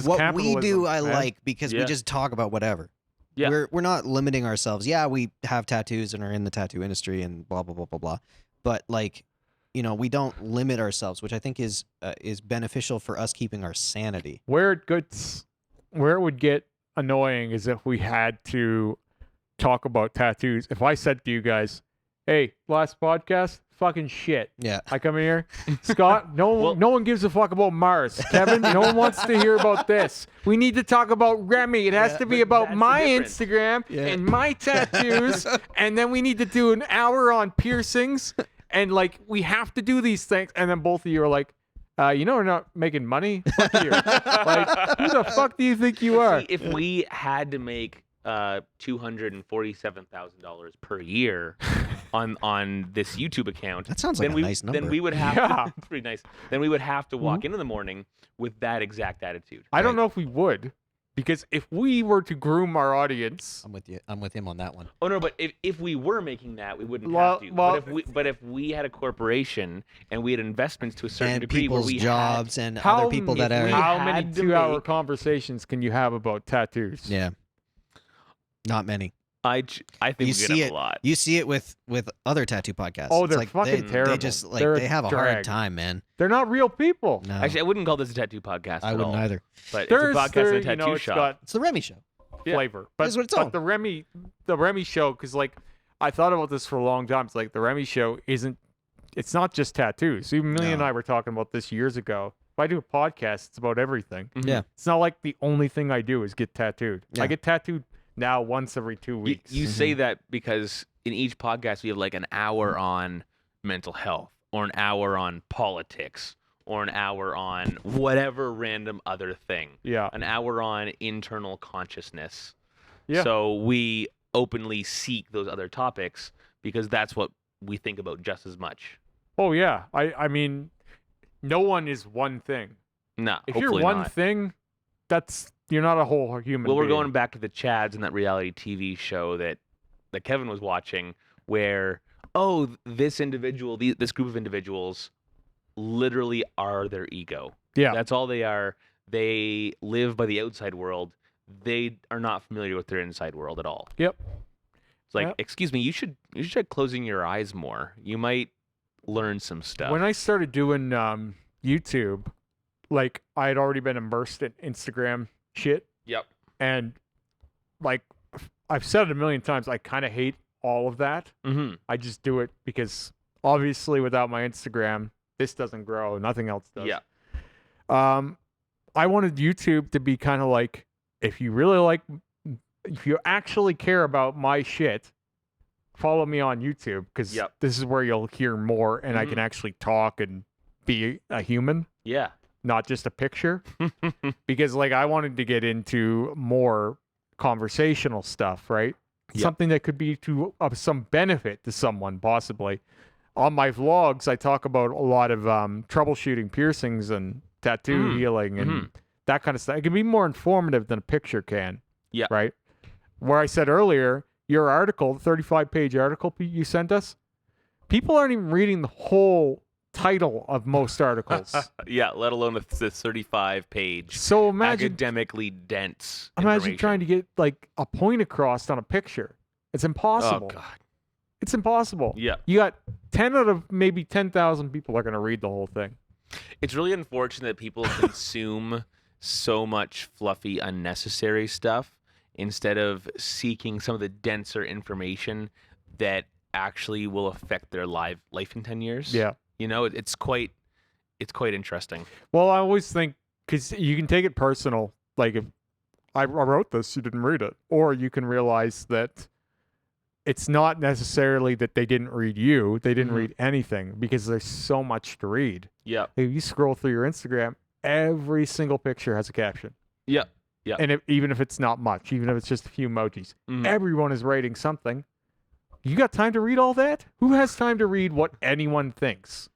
what we do, I man. like, because we just talk about whatever. Yeah. We're not limiting ourselves. Yeah, we have tattoos and are in the tattoo industry and blah, blah, blah, blah, blah. But, like, you know, we don't limit ourselves, which I think is beneficial for us keeping our sanity. Where it would get annoying is if we had to talk about tattoos. If I said to you guys, hey, last podcast, fucking shit. Yeah. I come in here, Scott, no one gives a fuck about Mars. Kevin, no one wants to hear about this. We need to talk about Remy. It has to be about my Instagram and my tattoos. And then we need to do an hour on piercings. And like, we have to do these things. And then both of you are like, we're not making money. Fuck you. Like, who the fuck do you think you are? See, if we had to make $247,000 per year on this YouTube account, that sounds like a nice number. Then we would have it's pretty nice. Then we would have to walk in the morning with that exact attitude. I don't know if we would. Because if we were to groom our audience, I'm with you. I'm with him on that one. Oh no, but if we were making that, we wouldn't Well- have to. well- but if we had a corporation and we had investments to a certain And degree where people's we jobs and how other people that if we are. how many had to 2-hour make- conversations can you have about tattoos? Yeah. Not many. I think You we see could have it- a lot. You see it with other tattoo podcasts. Oh, It's they're like fucking they terrible. just like They're they have a drag. hard time, man. They're not real people. No, Actually, I wouldn't call this a tattoo podcast. I at wouldn't all, either. But There's, it's a podcast there, in a you tattoo know, it's shop. got It's the Remy Show. Yeah. flavor. But, That's what it's but on. the Remy Show, because like I thought about this for a long time. It's like the Remy Show it's not just tattoos. Even Millie and No. I were talking about this years ago. If I do a podcast, it's about everything. Mhm. Yeah. It's not like the only thing I do is get tattooed. Yeah. I get tattooed now once every 2 You, weeks. you say that because in each podcast we have like an hour on mental health, or an hour on politics, or an hour on whatever random other thing, Yeah. an hour on internal consciousness. Yeah. So we openly seek those other topics because that's what we think about just as much. Oh yeah. I mean, no one is one thing. No, If you're hopefully one not. thing, you're not a whole human Well, we're being. going back to the Chads and that reality TV show that Kevin was watching, where this individual, this group of individuals, literally are their ego. Yeah. That's all they are. They live by the outside world. They are not familiar with their inside world at all. Yep. It's like, Yep. excuse me, you should try closing your eyes more. You might learn some stuff. When I started doing YouTube, like I had already been immersed in Instagram shit, Yep. and like I've said it a million times, I kind of hate all of that. Mm-hmm. I just do it because obviously without my Instagram, this doesn't grow. Nothing else does. Yeah. I wanted YouTube to be kind of like, if you actually care about my shit, follow me on YouTube, because Yep. this is where you'll hear more, and I can actually talk and be a human, Yeah. not just a picture. Because like I wanted to get into more conversational stuff, right? Yep. Something that could be of some benefit to someone, possibly. On my vlogs, I talk about a lot of troubleshooting piercings and tattoo Mm. healing and Mhm. that kind of stuff. It can be more informative than a picture can. Yeah. Right? Where I said earlier, your article, the 35-page article you sent us, people aren't even reading the whole title of most articles. Yeah, let alone the 35-page So imagine academically dense. trying to get like a point across on a picture. It's impossible. Oh God. It's impossible. Yeah. You got 10 out of maybe 10,000 people are going to read the whole thing. It's really unfortunate that people consume so much fluffy, unnecessary stuff instead of seeking some of the denser information that actually will affect their life in 10 years. Yeah. You know, it's quite interesting. Well, I always think, because you can take it personal, like if I wrote this, you didn't read it. Or you can realize that it's not necessarily that they didn't read you, they didn't Mhm. read anything, because there's so much to read. Yeah. If you scroll through your Instagram, every single picture has a caption. Yeah. Yeah. And even if it's not much, even if it's just a few emojis, Mhm. everyone is writing something. You got time to read all that? Who has time to read what anyone thinks?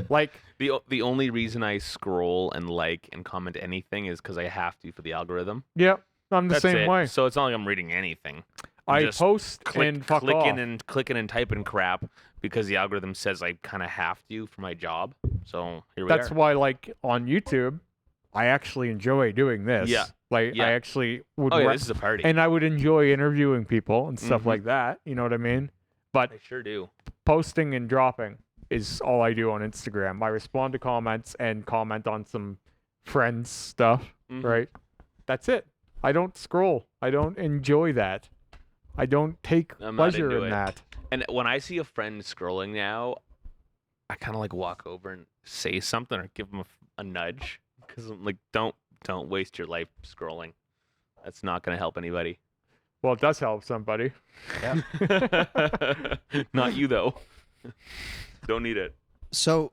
Like, The only reason I scroll and like and comment anything is because I have to for the algorithm. yeah, I'm the That's same it. way. So it's not like I'm reading anything. I just post and fuck off. clicking and typing crap because the algorithm says I kind of have to for my job. So here we That's are. why, like, on YouTube, I actually enjoy doing this. Yeah. Like, Yeah. I actually would, Oh yeah, this is a party. and I would enjoy interviewing people and stuff Mhm. like that. You know what I mean? But I sure do. posting and dropping is all I do on Instagram. I respond to comments and comment on some friends' stuff, Mhm. right? That's it. I don't scroll. I don't enjoy that. I don't take I'm not pleasure into in it. that. And when I see a friend scrolling now, I kind of like walk over and say something or give them a nudge because I'm like, don't waste your life scrolling. That's not going to help anybody. Well, it does help somebody. Not you though. Don't need it. So,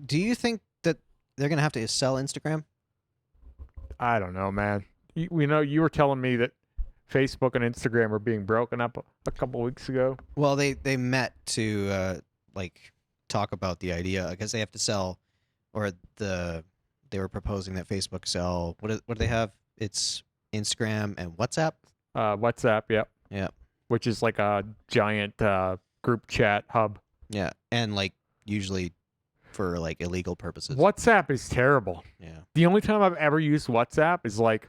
do you think that they're gonna have to sell Instagram? I don't know, man. We know you were telling me that Facebook and Instagram were being broken up a couple weeks ago. Well, they met to like talk about the idea because they have to sell, or they were proposing that Facebook sell. What do they have? It's Instagram, and WhatsApp. WhatsApp, yep. Yeah. Which is like a giant group chat hub. Yeah, and like usually for like illegal purposes. WhatsApp is terrible. Yeah. The only time I've ever used WhatsApp is like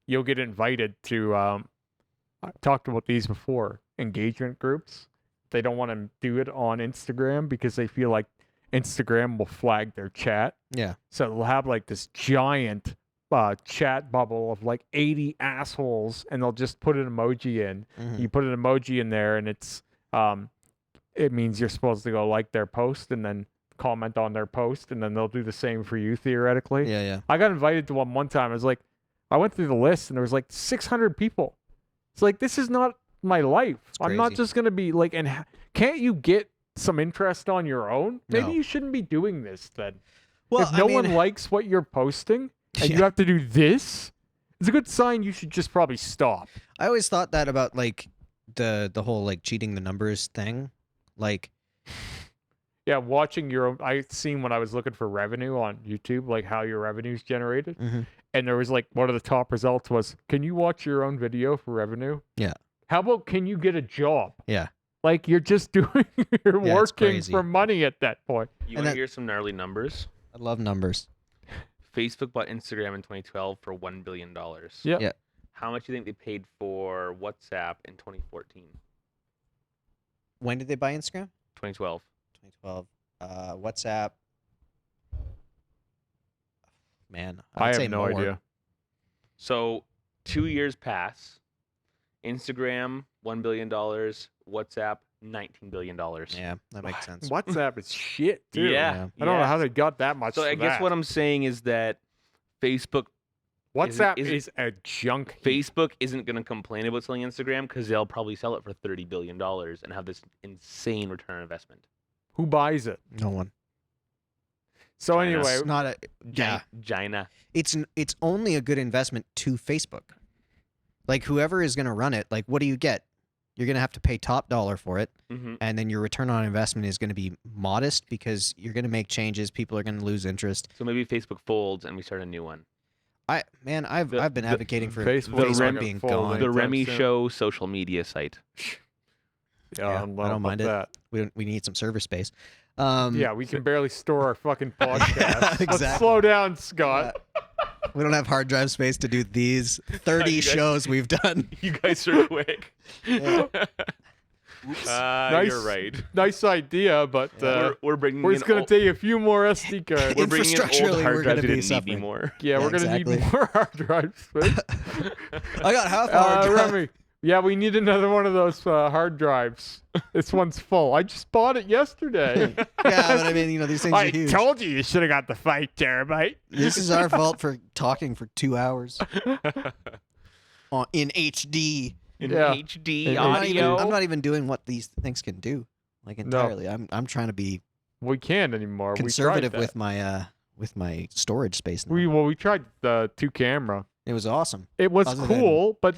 you'll get invited to I talked about these before, engagement groups. They don't want to do it on Instagram because they feel like Instagram will flag their chat. Yeah. So they'll have like this giant chat bubble of like 80 assholes, and they'll just put an emoji in. Mhm. You put an emoji in there, and it's it means you're supposed to go like their post and then comment on their post, and then they'll do the same for you theoretically. Yeah, yeah. I got invited to one time. I was like, I went through the list, and there was like 600 people. It's like, this is not my life. I'm not crazy. just gonna be like, and can't you get some interest on your own? Maybe No. you shouldn't be doing this then. Well, If no one likes what you're posting and you Yeah. have to do this, it's a good sign you should just probably stop. I always thought that about like the whole like cheating the numbers thing. Like, Yeah, watching your own. I seen when I was looking for revenue on YouTube, like how your revenue's generated, and there was like one of the top results was, can you watch your own video for revenue? Yeah. How about can you get a job? Yeah. Like you're just doing, you're Yeah, it's working crazy. for money at that point. You And want to that- hear some gnarly numbers? I love numbers. Facebook bought Instagram in 2012 for $1 billion. Yep. Yeah. How much do you think they paid for WhatsApp in 2014? When did they buy Instagram? 2012. 2012. WhatsApp. Man, I I'd say have no more. idea. So 2 years pass. Instagram, $1 billion. WhatsApp, $19 billion. Yeah, that makes sense. WhatsApp is shit too. Yeah. I don't know how they got that much. So for I guess that. what I'm saying is that Facebook WhatsApp is- is a junk heap. Facebook isn't going to complain about selling Instagram because they'll probably sell it for $30 billion and have this insane return on investment. Who buys it? No one. So China. anyway, It's not a. Yeah, China. it's only a good investment to Facebook. Like whoever is going to run it, like what do you get? You're going to have to pay top dollar for it, Mm-hmm. and then your return on investment is going to be modest because you're going to make changes. People are going to lose interest. So maybe Facebook folds and we start a new one. I've The- been the advocating for Facebook Facebook Remy- being fold gone. it. The Anytime Remy soon. Show social media site. yeah, Yeah, I'm I don't mind it. that. We need some server space. Yeah, we can barely store our fucking podcast. Let's Exactly. slow down, Scott. We don't have hard drive space to do these 30 You guys- shows we've done. You guys are quick. Yeah. Nice. You're right. Nice idea, but We're bringing we're in just gonna old, take a few more SD cards. we're bringing in old Infrastructurally, hard we're drives gonna we be didn't need suffering. anymore. Yeah, Yeah, we're gonna exactly. need more hard drive space. I got half a hard drive. Remy, yeah, we need another one of those hard drives. This one's full. I just bought it yesterday. Yeah, but I mean, these things are I huge. told you should have got the 5 terabyte. This is our fault for talking for 2 hours in HD. In Yeah. HD In I'm not, even, audio. I'm not even doing what these things can do, like entirely. I'm trying to be We can't anymore. conservative we tried with my storage space. Now. we tried the 2 camera. It was awesome. It was Other than cool, but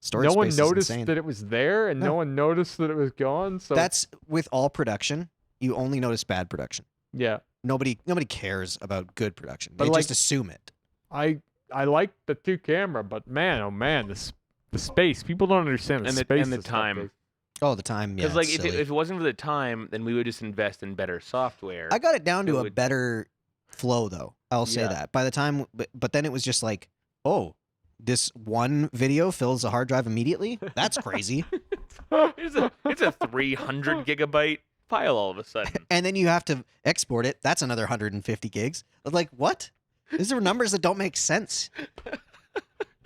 Storage no one space is noticed insane. that it was there, and no No. one noticed that it was gone. So That's with all production. You only notice bad production. yeah, Nobody cares about good production. But They like- just assume it. I like the 2 camera, but man, oh man, the space. People don't understand the And the- space and the this stuff time. is. Oh, the time. Yeah, Because like it's if it, silly. if it wasn't for the time, then we would just invest in better software. I got it down to it a would- better flow, though. I'll say Yeah. that. By the time, but then it was just like, oh, this one video fills a hard drive immediately. That's crazy. it's a 300 gigabyte file all of a sudden. And then you have to export it. That's another 150 gigs. I was like, what? These are numbers that don't make sense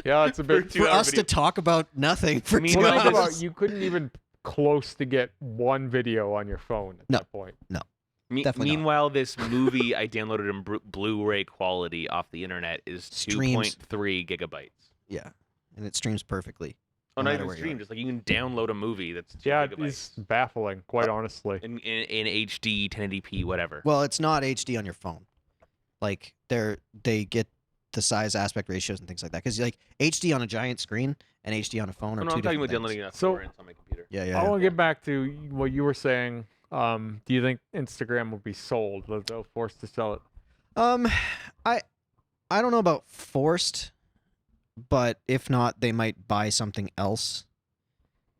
Yeah, it's a bit. For 2 for hour us video. to talk about nothing for Me 2 Well, neither. think about, hours. you couldn't even close to get one video on your phone at No. that point. Definitely not. Meanwhile, this movie I downloaded in Blu-ray quality off the internet is Streams. 2.3 gigabytes. Yeah, and it streams perfectly. Oh, No not matter even where you stream, are. just like you can download a movie that's 2 Yeah, gigabytes it's baffling, quite honestly. in HD, 1080p, whatever. Well, it's not HD on your phone. Like they get the size aspect ratios and things like that. Because like HD on a giant screen and HD on a phone are no, two I'm talking different about things. downloading enough So- torrents on my computer. Yeah, I yeah. want to get back to what you were saying. Do you think Instagram will be sold? Will they forced to sell it? I don't know about forced, but if not, they might buy something else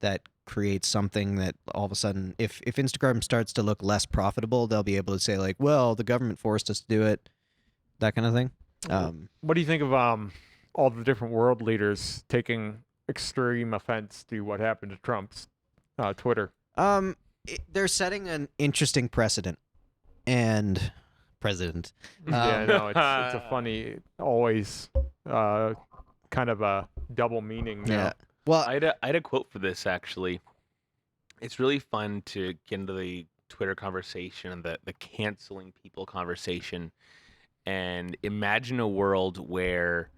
that creates something that all of a sudden, if Instagram starts to look less profitable, they'll be able to say like, well, the government forced us to do it, that kind of thing. What do you think of all the different world leaders taking extreme offense to what happened to Trump's Twitter? They're setting an interesting precedent. And president. Yeah, no, it's a funny, always kind of a double meaning now. Yeah. Well, I had a quote for this, actually. It's really fun to get into the Twitter conversation and the canceling people conversation, and imagine a world where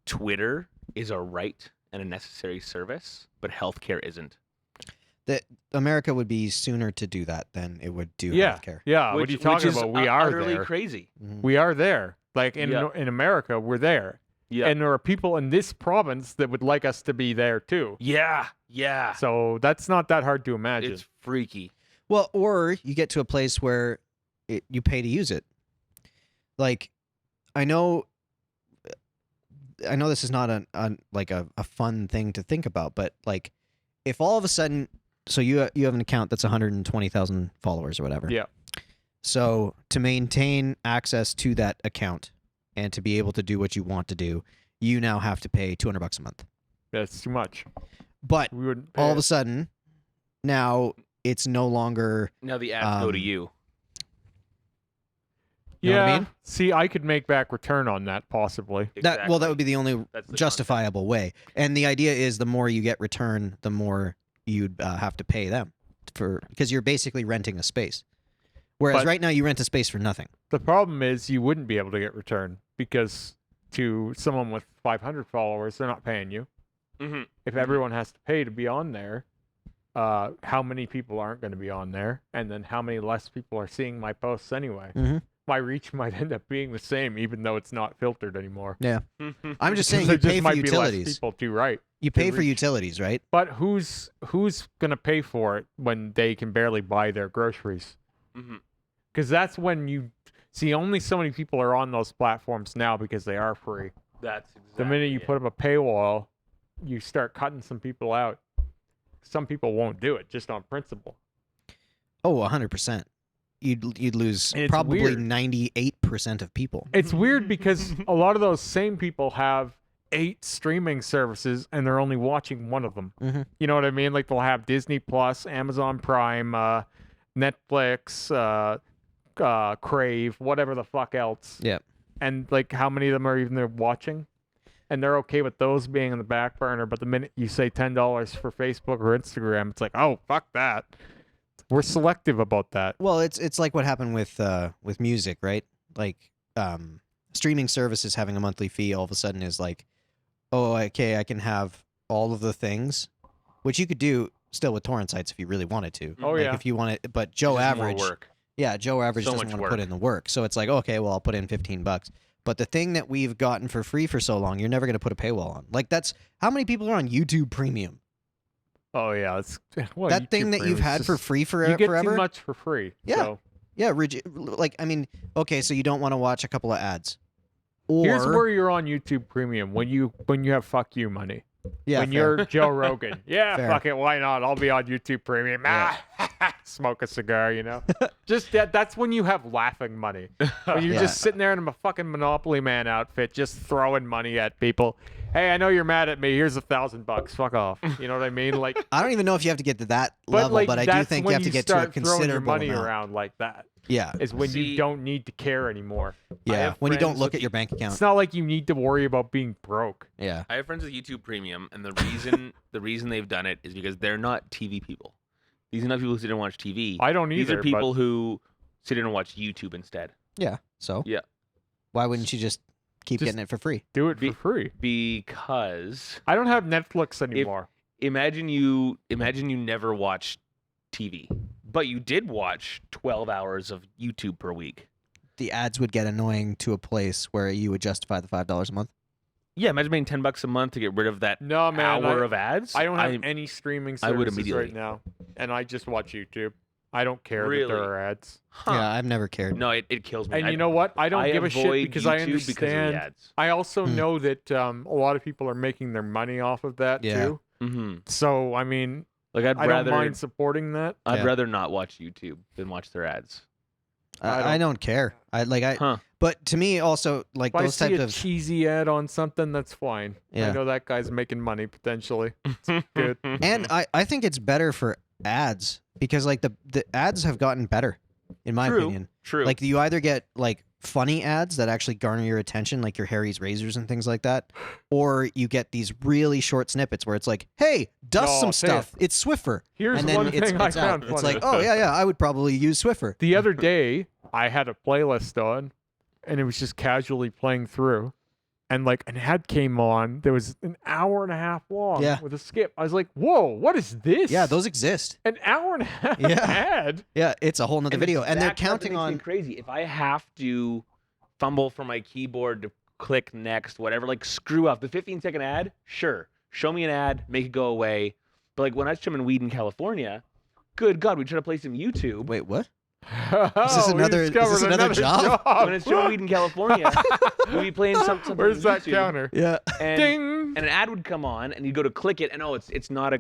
Twitter is a right and a necessary service, but healthcare isn't. that America would be sooner to do that than it would do Yeah, healthcare. yeah. What are you talking is about? We are utterly there. crazy. Mhm. We are there. Like in Yeah. in America, we're there. Yeah. And there are people in this province that would like us to be there too. Yeah. Yeah. So that's not that hard to imagine. It's freaky. Well, or you get to a place where you pay to use it. Like, I know this is not a fun thing to think about, but like, if all of a sudden, so you have an account that's 120,000 followers or whatever. Yeah. So to maintain access to that account and to be able to do what you want to do, you now have to pay $200 a month. That's too much. But We wouldn't pay all of it. a sudden, now it's no longer. Now the ads go to you. You know yeah. what I mean? See, I could make back return on that possibly. That would be the only That's the justifiable way. And the idea is the more you get return, the more you'd have to pay them because you're basically renting a space. Whereas But- right now you rent a space for nothing. The problem is you wouldn't be able to get return because to someone with 500 followers, they're not paying you. Mm-hmm. If everyone has to pay to be on there, how many people aren't going to be on there? And then how many less people are seeing my posts anyway? Mhm. My reach might end up being the same, even though it's not filtered anymore. Yeah. Mm-hmm. I'm just saying There you just pay for might be less utilities. people too, right? You pay for reach. utilities, right? But who's going to pay for it when they can barely buy their groceries? Mm-hmm. Because that's when you see only so many people are on those platforms now because they are free. That's exactly The minute you it. put up a paywall, you start cutting some people out. Some people won't do it just on principle. Oh, 100%. You'd lose And it's probably weird. 98% of people. It's weird because a lot of those same people have 8 streaming services and they're only watching one of them. Mhm. You know what I mean? Like they'll have Disney Plus, Amazon Prime, Netflix, Crave, whatever the fuck else. Yeah. And like how many of them are even there watching? And they're okay with those being in the back burner, but the minute you say $10 for Facebook or Instagram, it's like, oh, fuck that. We're selective about that. Well, it's like what happened with music, right? Like streaming services having a monthly fee all of a sudden is like, oh, okay, I can have all of the things, which you could do still with torrent sites if you really wanted to. Oh, Like, yeah. if you want it, but Joe Just more Average, work. yeah, Joe Average So doesn't much want to put work. in the work, so it's like, okay, well, I'll put in $15. But the thing that we've gotten for free for so long, you're never going to put a paywall on. Like that's how many people are on YouTube Premium. Oh, yeah. It's, well, That thing YouTube that you've Premium is had for just- free You forever. get too much for free. Yeah. So. Yeah, like I mean, okay, so you don't want to watch a couple of ads. Or Here's where you're on YouTube Premium when you have fuck you money. yeah, when fair. you're Joe Rogan. Yeah, Fair. fuck it, why not? I'll be on YouTube Premium. Yeah. Smoke a cigar, you know? Just that's when you have laughing money. When you're Yeah. just sitting there in a fucking Monopoly Man outfit, just throwing money at people. Hey, I know you're mad at me. Here's $1,000. Fuck off. You know what I mean? Like, I don't even know if you have to get to that but level, like but I do that's think you when have to get to a start throwing your considerable money amount. around like that. Yeah, Is when you See- don't need to care anymore. yeah. have When you don't friends look with at your bank account. It's not like you need to worry about being broke. Yeah, I have friends with YouTube Premium, and the reason they've done it is because they're not TV people. These are not people who sit and watch TV. I don't These either. are people who sit and watch YouTube instead. yeah. So Yeah. why wouldn't you just keep Just- getting it for free? but do it Be- for free. Because I don't have Netflix anymore. imagine you never watch TV, but you did watch 12 hours of YouTube per week. The ads would get annoying to a place where you would justify the $5 a month. Yeah, imagine paying $10 a month to get rid of that No, man. hour of ads. I don't have any streaming I would services immediately. right now, and I just watch YouTube. I don't care that Really? there are ads. Huh. Yeah, I've never cared. No, it kills me. And you know what? I don't give a shit avoid because I YouTube understand. because of the ads. I also know that a lot of people are making their money off of that Yeah. too. Mm-hmm. So I mean, Like I'd I rather don't mind supporting that. I'd Yeah. rather not watch YouTube than watch their ads. I don't care. Huh. But to me, also like If I those see types a of cheesy ad on something, that's fine. Yeah. I know that guy's making money potentially. It's good. and I think it's better for ads because like the ads have gotten better, in my opinion. True. Like you either get like funny ads that actually garner your attention, like your Harry's razors and things like that, or you get these really short snippets where it's like, "Hey, dust No, some say stuff. It's Swiffer." Here's and then one it's thing I out. found It's funny. like, "Oh yeah, I would probably use Swiffer." The other day, I had a playlist on, and it was just casually playing through, and like an ad came on. There was an hour and a half long Yeah. with a skip. I was like, "Whoa, what is this?" Yeah, those exist. an hour and a half Yeah. ad. Yeah, it's a whole nother video, and they're counting on. crazy. If I have to fumble for my keyboard to click next, whatever, like screw up the 15-second ad. Sure, show me an ad, make it go away. But like when I was trimming weed in California, good God, we try to play some YouTube. Wait, what? Is this another job? When I was trimming weed in California, we'd be playing something. Where's on that YouTube, counter? Yeah. And, Ding. and an ad would come on, and you go to click it, and it's not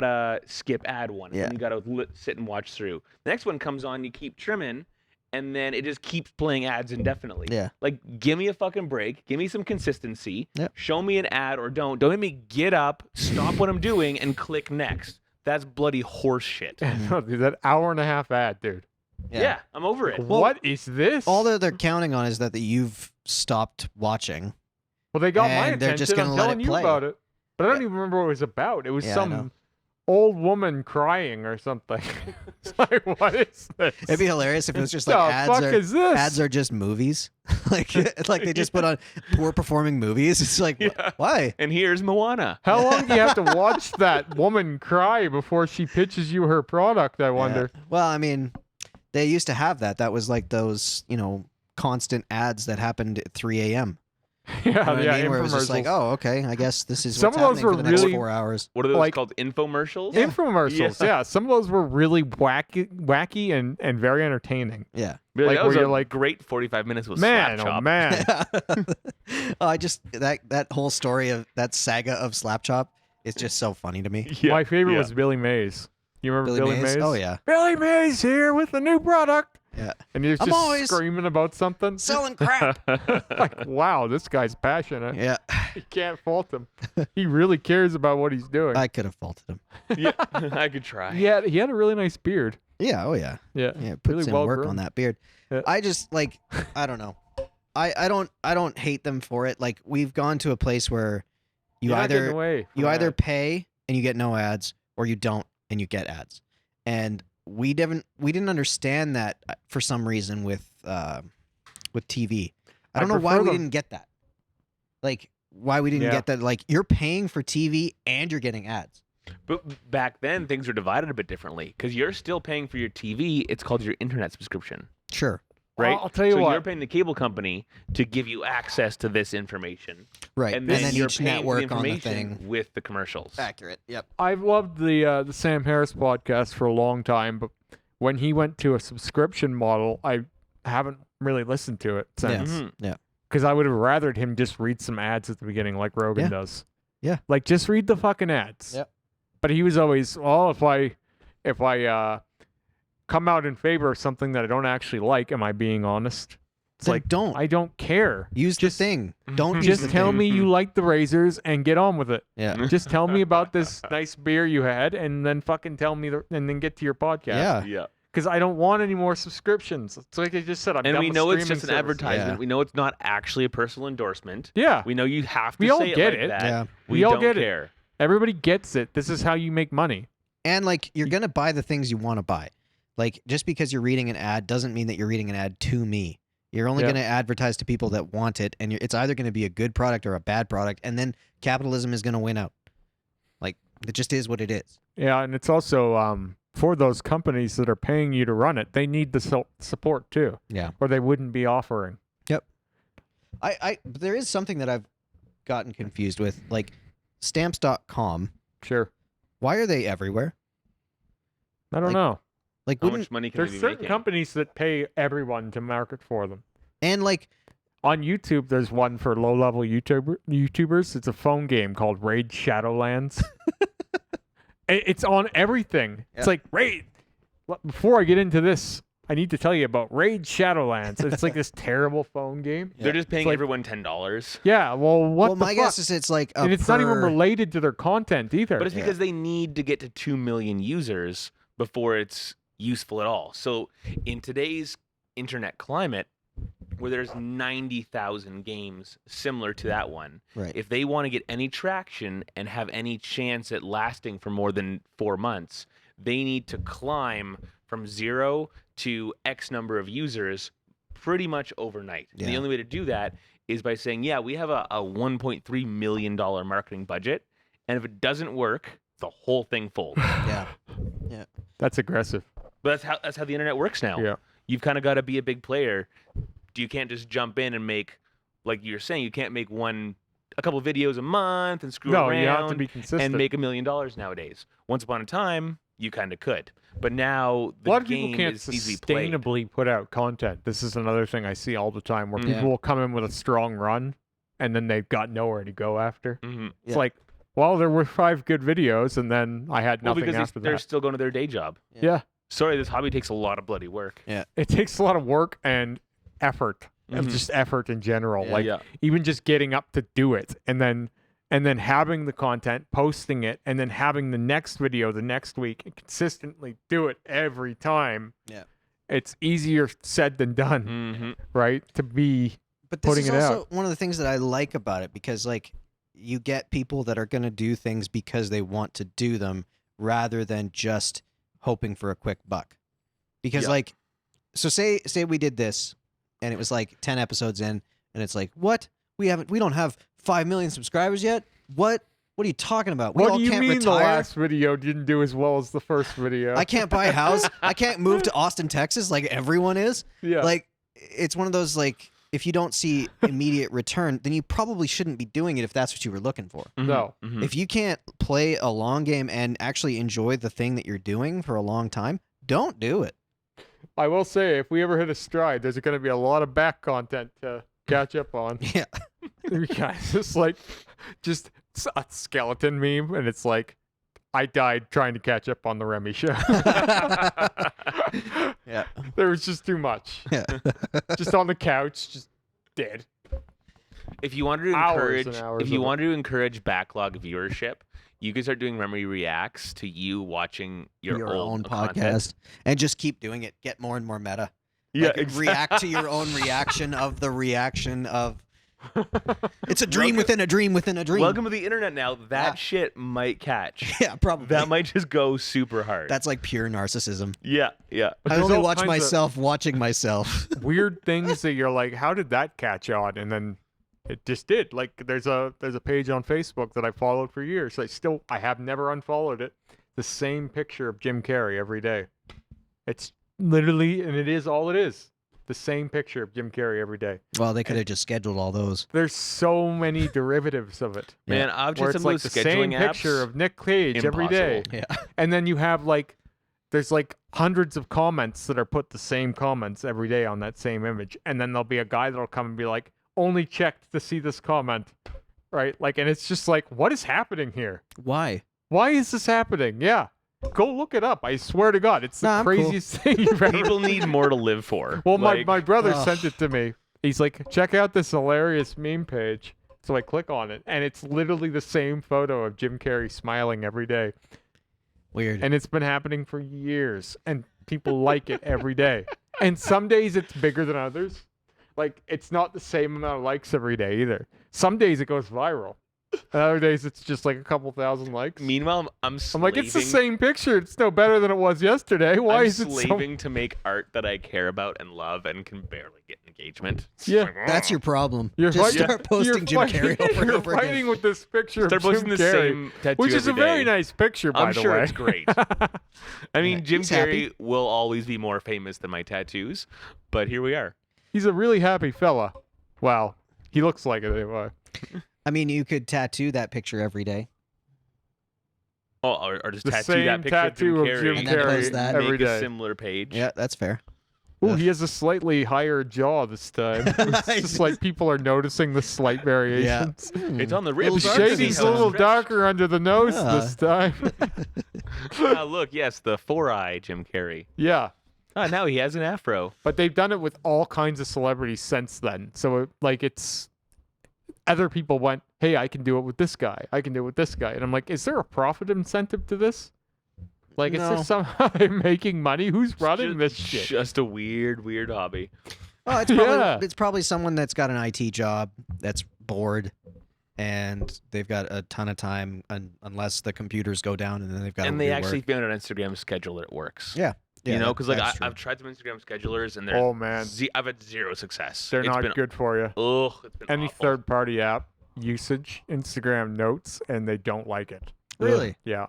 a skip ad one. Yeah. And you got to sit and watch through. The next one comes on, you keep trimming, and then it just keeps playing ads indefinitely. Yeah. Like, give me a fucking break. Give me some consistency. Yep. Show me an ad or don't. Don't make me get up, stop what I'm doing, and click next. That's bloody horse shit. No, dude, that hour and a half ad, dude. Yeah, I'm over it. Well, what is this? All that they're counting on is that you've stopped watching. Well, they got my and they're attention. just gonna I'm let telling it you play. about it. But I don't Yeah. even remember what it was about. It was Yeah, I some know. old woman crying or something. It's like, what is this? It'd be hilarious if it was just the like fuck is this? ads are just movies. like they just put on poor performing movies. It's like Yeah. why? And here's Moana. How long do you have to watch that woman cry before she pitches you her product, I wonder? Yeah. Well, I mean, they used to have that. That was like those, constant ads that happened at 3 a.m. Yeah, You know what yeah, I mean? Where it was just like, infomercials. oh, okay, I guess this is Some what's of those happening for were the next really- 4 hours. What are those Like- called? Infomercials? Yeah. Infomercials, yeah. Some of those were really wacky and very entertaining. Yeah. Really, Like, that was where a you're like, great 45 minutes with Man, Slap oh Chop. man. I just that whole story of that saga of Slap Chop is just so funny to me. Yeah, My favorite yeah. was Billy Mays. You remember Billy Mays? Oh yeah. Billy Mays here with a new product. Yeah. And he was I'm just always- screaming about something. Selling crap. Like, wow, this guy's passionate. Yeah. You can't fault him. He really cares about what he's doing. I could have faulted him. Yeah, I could try. he had a really nice beard. Yeah, oh yeah. Yeah. Yeah, puts really in well work groomed. on that beard. Yeah. I just like I don't know. I don't hate them for it. Like we've gone to a place where you You're not getting either away from you either that. pay and you get no ads or you don't and you get ads. And we didn't understand that for some reason with TV. I don't know why prefer we them- didn't get that. Like why we didn't Yeah. get that like you're paying for TV and you're getting ads. But back then, things were divided a bit differently because you're still paying for your TV. It's called your internet subscription, Sure. right? I'll tell you so what. you're paying the cable company to give you access to this information, Right. and then, you're each paying for the network on the information thing. with the commercials. Accurate. Yep. I've loved the Sam Harris podcast for a long time, but when he went to a subscription model, I haven't really listened to it since. Mhm. Because I would have rathered him just read some ads at the beginning, like Rogan Yeah. does. Yeah. Like just read the fucking ads. Yep. But he was always, well, if I come out in favor of something that I don't actually like, am I being honest? It's Then like don't I don't care. use just- the thing. Don't use Just the tell thing. me you like the razors and get on with it. Yeah. Just tell me about this nice beer you had, and then fucking tell me, and then get to your podcast. Yeah. Yeah. Because I don't want any more subscriptions. It's like I just said. I'm And done we with know it's streaming just an services. advertisement. Yeah. We know it's not actually a personal endorsement. Yeah. We know you have to We all say get like it. that. Yeah. We We all don't get it. care. Everybody gets it. This is how you make money. And like you're gonna buy the things you want to buy. Like just because you're reading an ad doesn't mean that you're reading an ad to me. You're only Yeah. going to advertise to people that want it, and it's either going to be a good product or a bad product, and then capitalism is going to win out. Like it just is what it is. Yeah, and it's also for those companies that are paying you to run it, they need the support too. Yeah. Or they wouldn't be offering. There is something that I've gotten confused with, like stamps.com. Sure. Why are they everywhere? I don't Like- know. Like, How wouldn't much money can There's they be certain making? companies that pay everyone to market for them. and like On YouTube, there's one for low-level YouTubers. It's a phone game called Raid Shadowlands. It's on everything. Yeah. It's like, Raid. Before I get into this, I need to tell you about Raid Shadowlands. It's like this terrible phone game. They're just paying like- everyone $10. Yeah, well, what well, the my fuck? guess is it's like And it's not even per- related to their content either. But it's Yeah. because they need to get to 2 million users before it's useful at all. So in today's internet climate, where there's 90,000 games similar to that one, right. if they want to get any traction and have any chance at lasting for more than 4 months, they need to climb from 0 to X number of users pretty much overnight. And the Yeah. only way to do that is by saying, yeah, we have a $1.3 million marketing budget, and if it doesn't work, the whole thing folds. Yeah. That's aggressive. But that's how the internet works now. Yeah. You've kind of got to be a big player. You can't just jump in and make, like you're saying, you can't make a couple videos a month and screw No, around you have to be consistent. and make $1 million nowadays. Once upon a time, you kind of could, but now A the lot of game people can't is easily played. sustainably put out content. This is another thing I see all the time where Mhm. people will come in with a strong run and then they've got nowhere to go after. Mhm. It's Yeah. like, well, there were 5 good videos and then I had Well, nothing because after they're that. still going to their day job. Yeah. Sorry, this hobby takes a lot of bloody work. It takes a lot of work and effort. And Mhm. just effort in general. Yeah. Like Yeah. even just getting up to do it and then having the content, posting it, and then having the next video the next week and consistently do it every time. Yeah. It's easier said than done, Mm-hmm. right? To be But this putting is it also out. one of the things that I like about it because like you get people that are going to do things because they want to do them rather than just hoping for a quick buck. Because Yeah. like so say we did this and it was like 10 episodes in and it's like, "What? We don't have 5 million subscribers yet? What are you talking about? We What all do you can't mean retire. the last video didn't do as well as the first video? I can't buy a house. I can't move to Austin, Texas like everyone is." Yeah. Like it's one of those like if you don't see immediate return, then you probably shouldn't be doing it if that's what you were looking for. No. Mhm. If you can't play a long game and actually enjoy the thing that you're doing for a long time, don't do it. I will say, if we ever hit a stride, there's going to be a lot of back content to catch up on. Yeah. Guys, it's like just a skeleton meme, and it's like, I died trying to catch up on the Remy Show. Yeah. There was just too much. Yeah. Just on the couch, just dead. If you wanted to Hours and encourage, hours if you of it. wanted to encourage backlog viewership, you could start doing Remy reacts to you watching your own old podcast content. and just keep doing it. Get more and more meta. Yeah, Like, react to your own reaction of the reaction of. It's a dream within a dream within a dream. Welcome to the internet now. That Yeah. shit might catch. Yeah, probably. That might just go super hard. That's like pure narcissism. yeah, yeah. But I there's only all watch kinds of myself watching myself. weird things that you're like, how did that catch on? And then it just did. Like there's a page on Facebook that I followed for years. I have never unfollowed it. The same picture of Jim Carrey every day. It's literally, and it is all it is. The same picture of Jim Carrey every day. Well, they could have just scheduled all those. There's so many derivatives of it. Man, I've Where just it's some like of the those same scheduling apps. picture of Nick Cage every day. Impossible. Yeah. And then you have there's hundreds of comments that are put the same comments every day on that same image. And then there'll be a guy that'll come and be like, only checked to see this comment. Right? And it's just like, what is happening here? Why? Why is this happening? Yeah. Go look it up. I swear to God. It's the Nah, I'm cool. craziest thing you've ever People need more to live for. Well, Like, my brother Ugh. sent it to me. He's like, check out this hilarious meme page. So I click on it, and it's literally the same photo of Jim Carrey smiling every day. Weird. And it's been happening for years, and people like it every day. And some days it's bigger than others. Like, it's not the same amount of likes every day either. Some days it goes viral. And other days it's just like a couple thousand likes. Meanwhile, I'm I'm like, it's the slaving- same picture. It's no better than it was yesterday. Why I'm is it so... slaving to make art that I care about and love and can barely get engagement. It's Yeah. like, That's "Oh." your problem. You're Just fighting- start posting Jim Carrey over and You're over fighting again. with this picture Start of Jim posting the Carrey, same tattoo which is a every very day. nice picture, by I'm the sure way. it's great. I mean, Yeah, Jim he's Carrey happy. will always be more famous than my tattoos, but here we are. He's a really happy fella. Wow. He looks like it anyway. I mean, you could tattoo that picture every day. Oh, or just The tattoo same that picture of tattoo Jim of Carrey. Jim And then post Carrey that. every Make a day. similar page. Yeah, that's fair. Ooh, he has a slightly higher jaw this time. It's just like people are noticing the slight variations. It's on the Little ribs. The darker shady's this a little time. darker under the nose Yeah. this time. Look, yes, the 4-eye Jim Carrey. Yeah. Now he has an afro. But they've done it with all kinds of celebrities since then. So, it's other people went, hey, I can do it with this guy. I can do it with this guy. And I'm like, is there a profit incentive to this? Like, is No. there somehow they're making money? Who's running this shit? Just a weird hobby. Oh, it's probably Yeah. it's probably someone that's got an IT job that's bored, and they've got a ton of time, unless the computers go down, and then they've got. And to they do actually work. found an Instagram scheduler that works. Yeah. You know, because like that's true. I've tried some Instagram schedulers and they're Oh, man. I've had zero success. They're It's not been, good for you. Ugh, it's been Any awful. third-party app usage, Instagram notes, and they don't like it. Really? Yeah.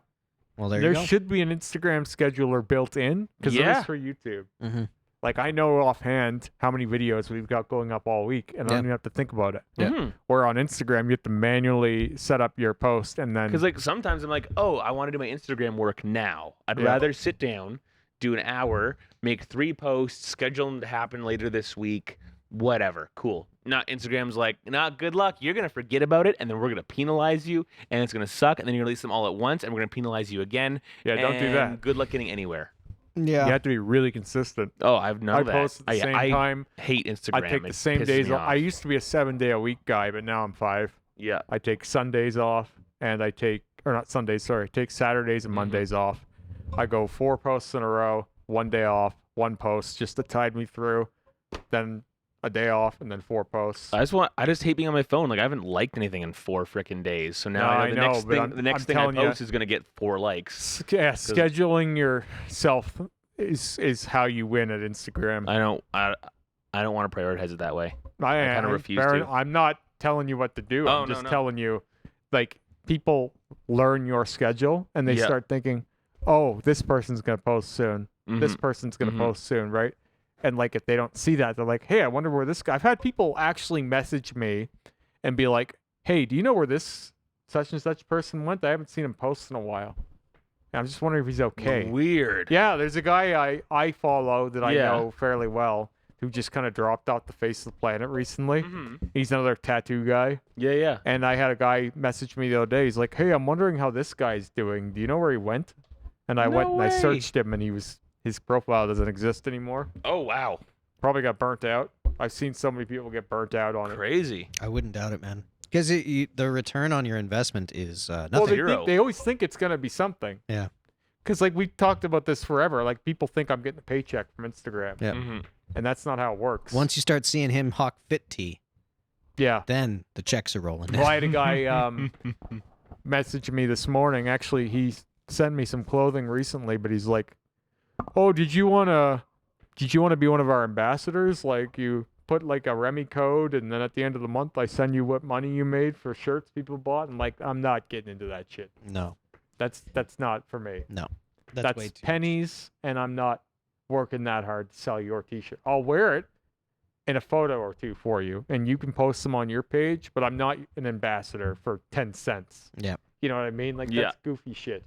Well, there There you go. should be an Instagram scheduler built in because it Yeah. is for YouTube. Mm-hmm. Like, I know offhand how many videos we've got going up all week, and I Yeah. don't even have to think about it. Yeah. Mhm. Where on Instagram, you have to manually set up your post, and then Because like sometimes I'm like, oh, I want to do my Instagram work now. I'd Yeah. rather sit down, do an hour, make 3 posts, schedule them to happen later this week, whatever. Cool. Not Instagram's like, nah, good luck. You're gonna forget about it, and then we're gonna penalize you, and it's gonna suck, and then you release them all at once, and we're gonna penalize you again. yeah, don't do and that. Good luck getting anywhere. Yeah. You have to be really consistent. Oh, I've known I that. post at the same I time. hate Instagram. I take the It same pisses days me off. I off. used to be a 7-day-a-week guy, but now I'm 5. Yeah. I take Sundays off, and I take, or not Sundays, sorry, I take Saturdays and Mondays off. I go 4 posts in a row, 1 day off, 1 post just to tide me through, then a day off, and then 4 posts. I just hate being on my phone. Like I haven't liked anything in 4 freaking days. So now No, I I know the know, next but thing, I'm- the next I'm thing I telling ya. post is gonna get 4 likes. Yeah, scheduling yourself is how you win at Instagram. I don't want to prioritize it that way. I kinda am, refuse Baron, to. I'm not telling you what to do. Oh, I'm no, just no. telling you, like, people learn your schedule and they Yeah. start thinking, oh, this person's going to post soon. This Mhm. person's going to Mhm. post soon, right? And, like, if they don't see that, they're like, hey, I wonder where this guy... I've had people actually message me and be like, hey, do you know where this such and such person went? I haven't seen him post in a while. And I'm just wondering if he's okay. Weird. Yeah, there's a guy I follow that I Yeah. know fairly well who just kind of dropped off the face of the planet recently. Mhm. He's another tattoo guy. Yeah. And I had a guy message me the other day. He's like, hey, I'm wondering how this guy's doing. Do you know where he went? And I No went and I way. searched him, and his profile doesn't exist anymore. Oh wow. Probably got burnt out. I've seen so many people get burnt out on it. Crazy. I wouldn't doubt it, man. Because the return on your investment is Well, nothing. Zero. they always think it's going to be something. Yeah. Because, like, we've talked about this forever. Like, people think I'm getting a paycheck from Instagram. Yeah. Mhm. And that's not how it works. Once you start seeing him hawk fit tea, Yeah. then the checks are rolling. Well, I had a guy message me this morning. Actually, he sent me some clothing recently, but he's like, "Oh, did you want to be one of our ambassadors? Like, you put like a Remy code, and then at the end of the month, I send you what money you made for shirts people bought." And like, I'm not getting into that shit. No, That's not for me. no. That's way too pennies, and I'm not working that hard to sell your T-shirt. I'll wear it in a photo or two for you, and you can post them on your page, but I'm not an ambassador for 10 cents. Yeah. You know what I mean? Like, Yeah. that's goofy shit.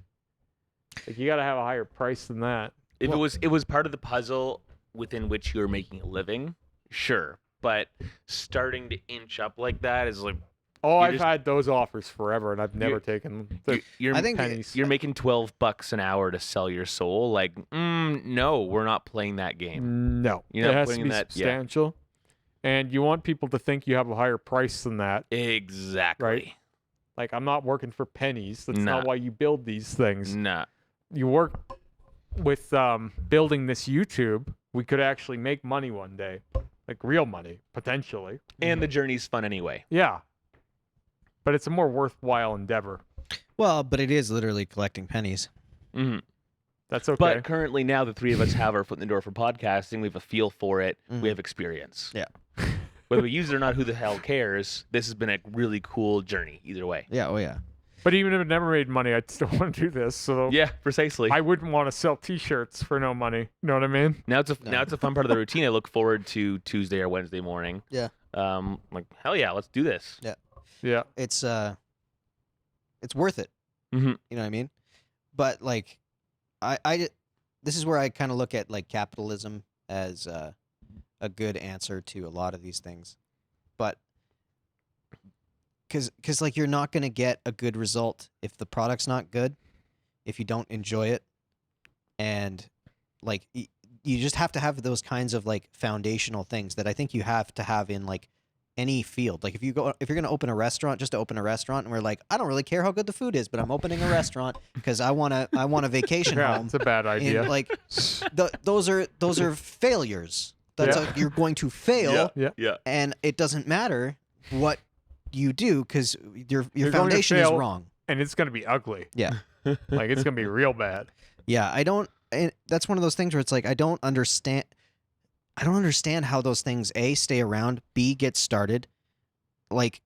Like, you got to have a higher price than that. If Well- it was part of the puzzle within which you're making a living, sure. But starting to inch up like that is like Oh, You I've just- had those offers forever, and I've never taken the you're I think pennies. you're making $12 an hour to sell your soul. Like, no, we're not playing that game. No. You're It not has to putting be that- yeah. substantial. And you want people to think you have a higher price than that. Exactly. Right. Like, I'm not working for pennies. That's not Nah. why you build these things. Nah. You work with building this YouTube. We could actually make money one day, like real money, potentially. And the journey's fun anyway. Yeah. But it's a more worthwhile endeavor. Well, but it is literally collecting pennies. hmm That's okay. But currently now the three of us have our foot in the door for podcasting. We have a feel for it. Mhm. We have experience. Yeah. Whether we use it or not, who the hell cares? This has been a really cool journey either way. Yeah. Oh yeah. But even if it never made money, I'd still want to do this. So Yeah, precisely. I wouldn't want to sell T-shirts for no money. You know what I mean? Now it's a No. now it's a fun part of the routine. I look forward to Tuesday or Wednesday morning. Yeah. Like hell yeah, let's do this. Yeah. It's worth it. Mhm. You know what I mean? but like, I this is where I kind of look at like capitalism as a good answer to a lot of these things, but because like you're not gonna get a good result if the product's not good, if you don't enjoy it, and like you just have to have those kinds of like foundational things that I think you have to have in like any field. Like if you're going to open a restaurant, just to open a restaurant, and we're like, I don't really care how good the food is, but I'm opening a restaurant because I want a vacation Yeah, home. it's a bad idea. And like those are failures. You're going to fail, Yeah. and it doesn't matter what you do because your You're going to foundation is fail. wrong. And it's going to be ugly. Yeah. Like, it's going to be real bad. Yeah, I don't. And that's one of those things where it's like I don't understand how those things A, stay around, B, get started. Like,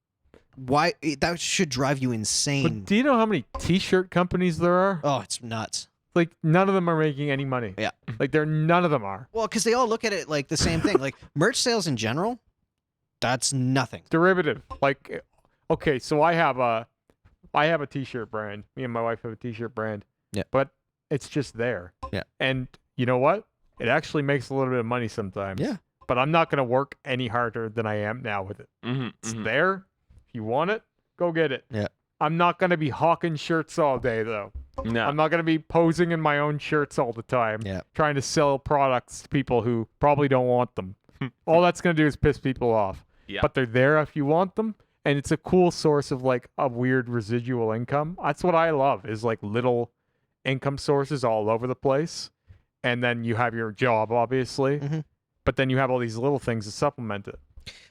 why that should drive you insane. But do you know how many T-shirt companies there are? Oh, it's nuts. Like, none of them are making any money. Yeah. Like, none of them are. Well, because they all look at it like the same thing. Like merch sales in general, that's nothing. Derivative. Like, okay, so I have a T-shirt brand. Me and my wife have a T-shirt brand. Yeah. But it's just there. Yeah. And you know what? It actually makes a little bit of money sometimes. Yeah. But I'm not going to work any harder than I am now with it. It's there. If you want it, go get it. Yeah. I'm not going to be hawking shirts all day, though. No. I'm not going to be posing in my own shirts all the time. Yeah. Trying to sell products to people who probably don't want them. All that's going to do is piss people off. Yeah. But they're there if you want them. And it's a cool source of like a weird residual income. That's what I love, is like little income sources all over the place. And then you have your job, obviously. Mhm. But then you have all these little things to supplement it.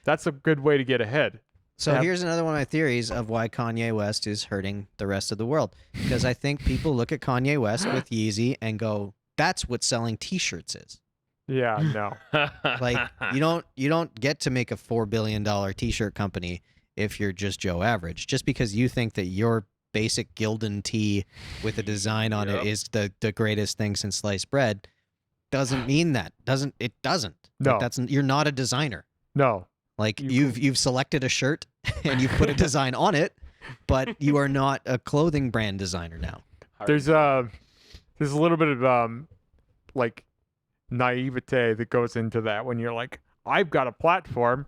That's a good way to get ahead. So Yeah. here's another one of my theories of why Kanye West is hurting the rest of the world. Because I think people look at Kanye West with Yeezy and go, "That's what selling T-shirts is." Yeah, no. Like you don't get to make a $4 billion T-shirt company if you're just Joe Average. Just because you think that your basic Gildan tee with a design on it is the greatest thing since sliced bread doesn't mean that. It doesn't. No. Like, you're not a designer. No. Like you've selected a shirt and you've put a design on it, but you are not a clothing brand designer now. There's a little bit of like naivete that goes into that when you're like, I've got a platform,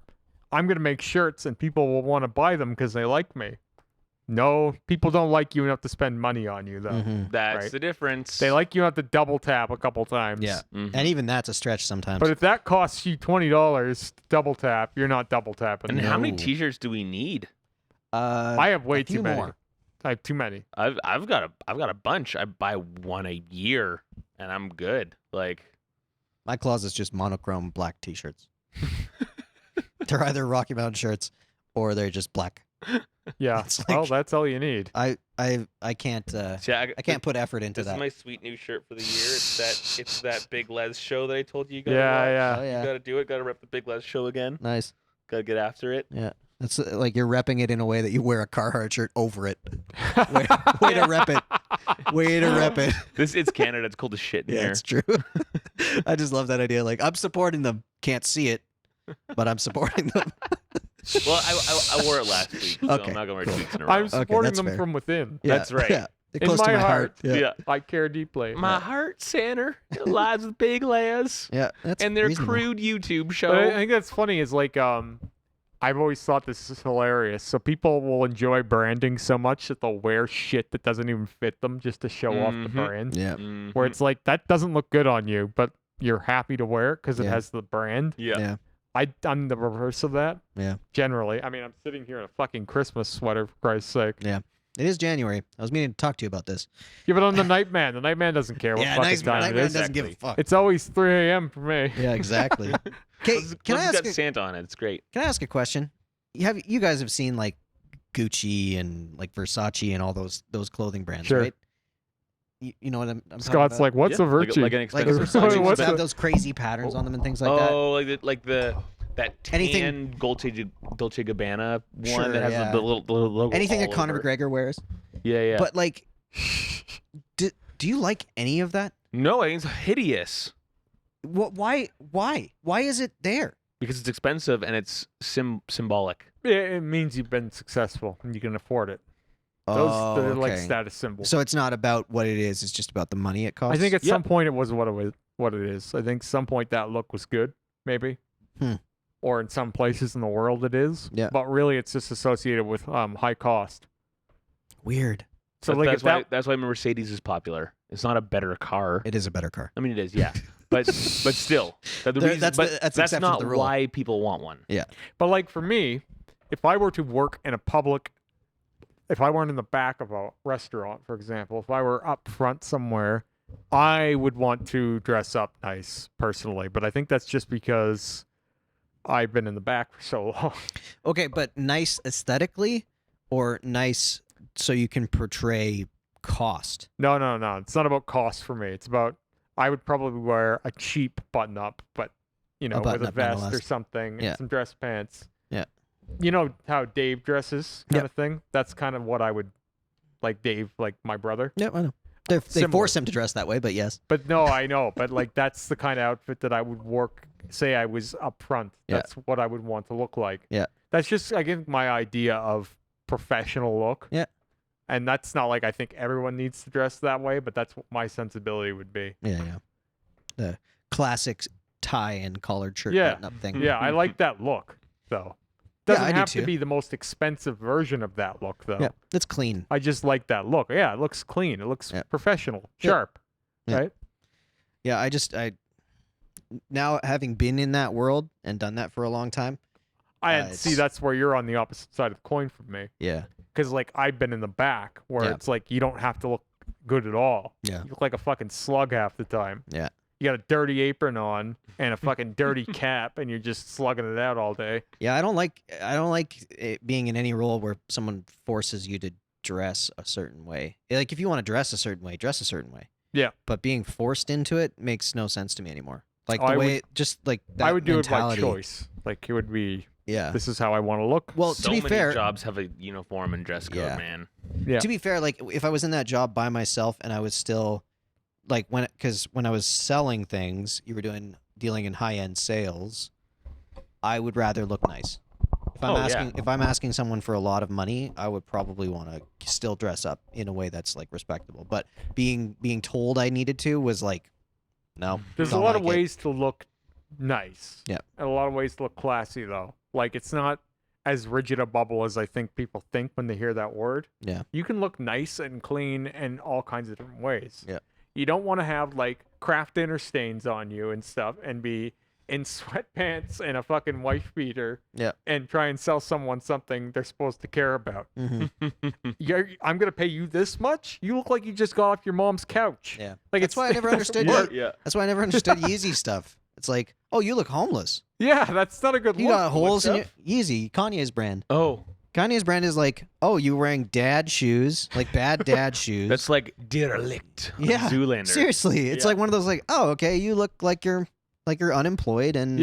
I'm gonna make shirts and people will want to buy them because they like me. No, people don't like you enough to spend money on you though. Mm-hmm. That's Right. the difference. They like you enough to double tap a couple times. Yeah. Mhm. And even that's a stretch sometimes. But if that costs you $20 to double tap, you're not double tapping. And how many No. T-shirts do we need? I have way a few too many. more. I have too many. I've got a bunch. I buy one a year, and I'm good. Like, My closet's just monochrome black T-shirts. They're either Rocky Mountain shirts or they're just black. Yeah. It's Well, like- that's all you need. I can't see, I can't put effort into This that. is my sweet new shirt for the year. It's that Big Les show that I told you. You gotta Yeah, watch. yeah. Oh You yeah, gotta do it. Gotta rep the Big Les show again. nice. Gotta get after it. Yeah, that's like you're repping it in a way that you wear a Carhartt shirt over it. Way to rep it. Way to rep it. It's Canada. It's cold as shit in Yeah, here. it's true. I just love that idea. Like I'm supporting them. Can't see it, but I'm supporting them. Well, I wore it last week, so Okay, I'm not gonna wear it cool. 2 weeks in a row. I'm supporting that's them fair. from within. Yeah, That's right. Yeah, they're In close to my my heart. heart. Yeah, I care deeply. My heart center lies with Big Les yeah. That's and their reasonable. crude YouTube show. But I think that's funny is like I've always thought this is hilarious. So people will enjoy branding so much that they'll wear shit that doesn't even fit them just to show off the Mhm. brand. Yeah, Mhm. Where it's like that doesn't look good on you, but you're happy to wear it because it Yeah. has the brand. yeah. yeah. I'm the reverse of that. Yeah. Generally, I mean, I'm sitting here in a fucking Christmas sweater for Christ's sake. It is January. I was meaning to talk to you about this. Give it on the Nightman. The Nightman doesn't care what fucking time Nightman it is. doesn't give a fuck. It's always 3 a.m. for me. Yeah, exactly. Okay, can I It's ask? got Santa on it. It's great. Can I ask a question? You guys have seen like Gucci and like Versace and all those clothing brands, Sure. right? You know what I'm talking Scott's about? like, what's Yeah, a Virtue? Like an Like expensive a What's Versace a- ones that have those crazy patterns on them and things like that. Oh, like that tan Anything- Dolce Gabbana one Sure, that has yeah. the little logo. Anything that all Conor over. McGregor wears. Yeah, yeah. But like, do you like any of that? no, I think it's hideous Why is it there? because it's expensive and it's symbolic. It means you've been successful and you can afford it. They're like okay. status symbols. So it's not about what it is; it's just about the money it costs. I think at some point it was what it is. I think some point that look was good, maybe. Or in some places in the world it is. Yeah. But really, it's just associated with high cost. Weird. So that's why Mercedes is popular. It's not a better car. It is a better car. I mean, it is, yeah. But still, that's not why people want one. Yeah. But like for me, if I were to work in a public, if I weren't in the back of a restaurant, for example, if I were up front somewhere, I would want to dress up nice personally. But I think that's just because I've been in the back for so long. Okay, but nice aesthetically or nice so you can portray cost? No. It's not about cost for me. It's about, I would probably wear a cheap button-up, but, with a vest or something, and some dress pants. Yeah. You know how Dave dresses kind of thing? That's kind of what I would, like Dave, like my brother. Yeah, I know. They force him to dress that way, but yes. But no, I know. But like that's the kind of outfit that I would say I was up front. That's what I would want to look like. Yeah. That's just, again, my idea of professional look. Yeah. And that's not like I think everyone needs to dress that way, but that's what my sensibility would be. Yeah. The classic tie and collared shirt button-up thing. Yeah, I like that look, though. Doesn't have too. to be the most expensive version of that look, though. Yeah, it's clean. I just like that look. Yeah, it looks clean. It looks professional, sharp, right? Yeah, I now having been in that world and done that for a long time. See, that's where you're on the opposite side of the coin from me. Yeah. Because like I've been in the back where it's like you don't have to look good at all. Yeah. You look like a fucking slug half the time. Yeah. You got a dirty apron on and a fucking dirty cap, and you're just slugging it out all day. Yeah, I don't like it being in any role where someone forces you to dress a certain way. Like if you want to dress a certain way, dress a certain way. Yeah. But being forced into it makes no sense to me anymore. Like just like that I would do mentality. it by choice. Like it would be. Yeah. This is how I want to look. Well, so to be many fair, jobs have a uniform and dress code, man. Yeah. To be fair, like if I was in that job by myself and I was still like when I was selling things, you were dealing in high-end sales, I would rather look nice. If I'm asking someone for a lot of money, I would probably want to still dress up in a way that's like respectable. But being told I needed to was like, no. There's a lot of ways to look nice. Yeah. And a lot of ways to look classy, though. Like it's not as rigid a bubble as I think people think when they hear that word. Yeah. You can look nice and clean in all kinds of different ways. Yeah. You don't want to have like craft dinner stains on you and stuff and be in sweatpants and a fucking wife beater and try and sell someone something they're supposed to care about. Mm-hmm. I'm going to pay you this much? You look like you just got off your mom's couch. Yeah. Like that's why I never understood That's why I never understood Yeezy stuff. It's like, oh, you look homeless. Yeah, that's not a good look. You got holes in your Yeezy, Kanye's brand. Oh. Kanye's brand is like, oh, you wearing dad shoes, like bad dad shoes. That's like derelict. Yeah. Zoolander. Seriously. It's like one of those like, oh, okay, you look like you're unemployed and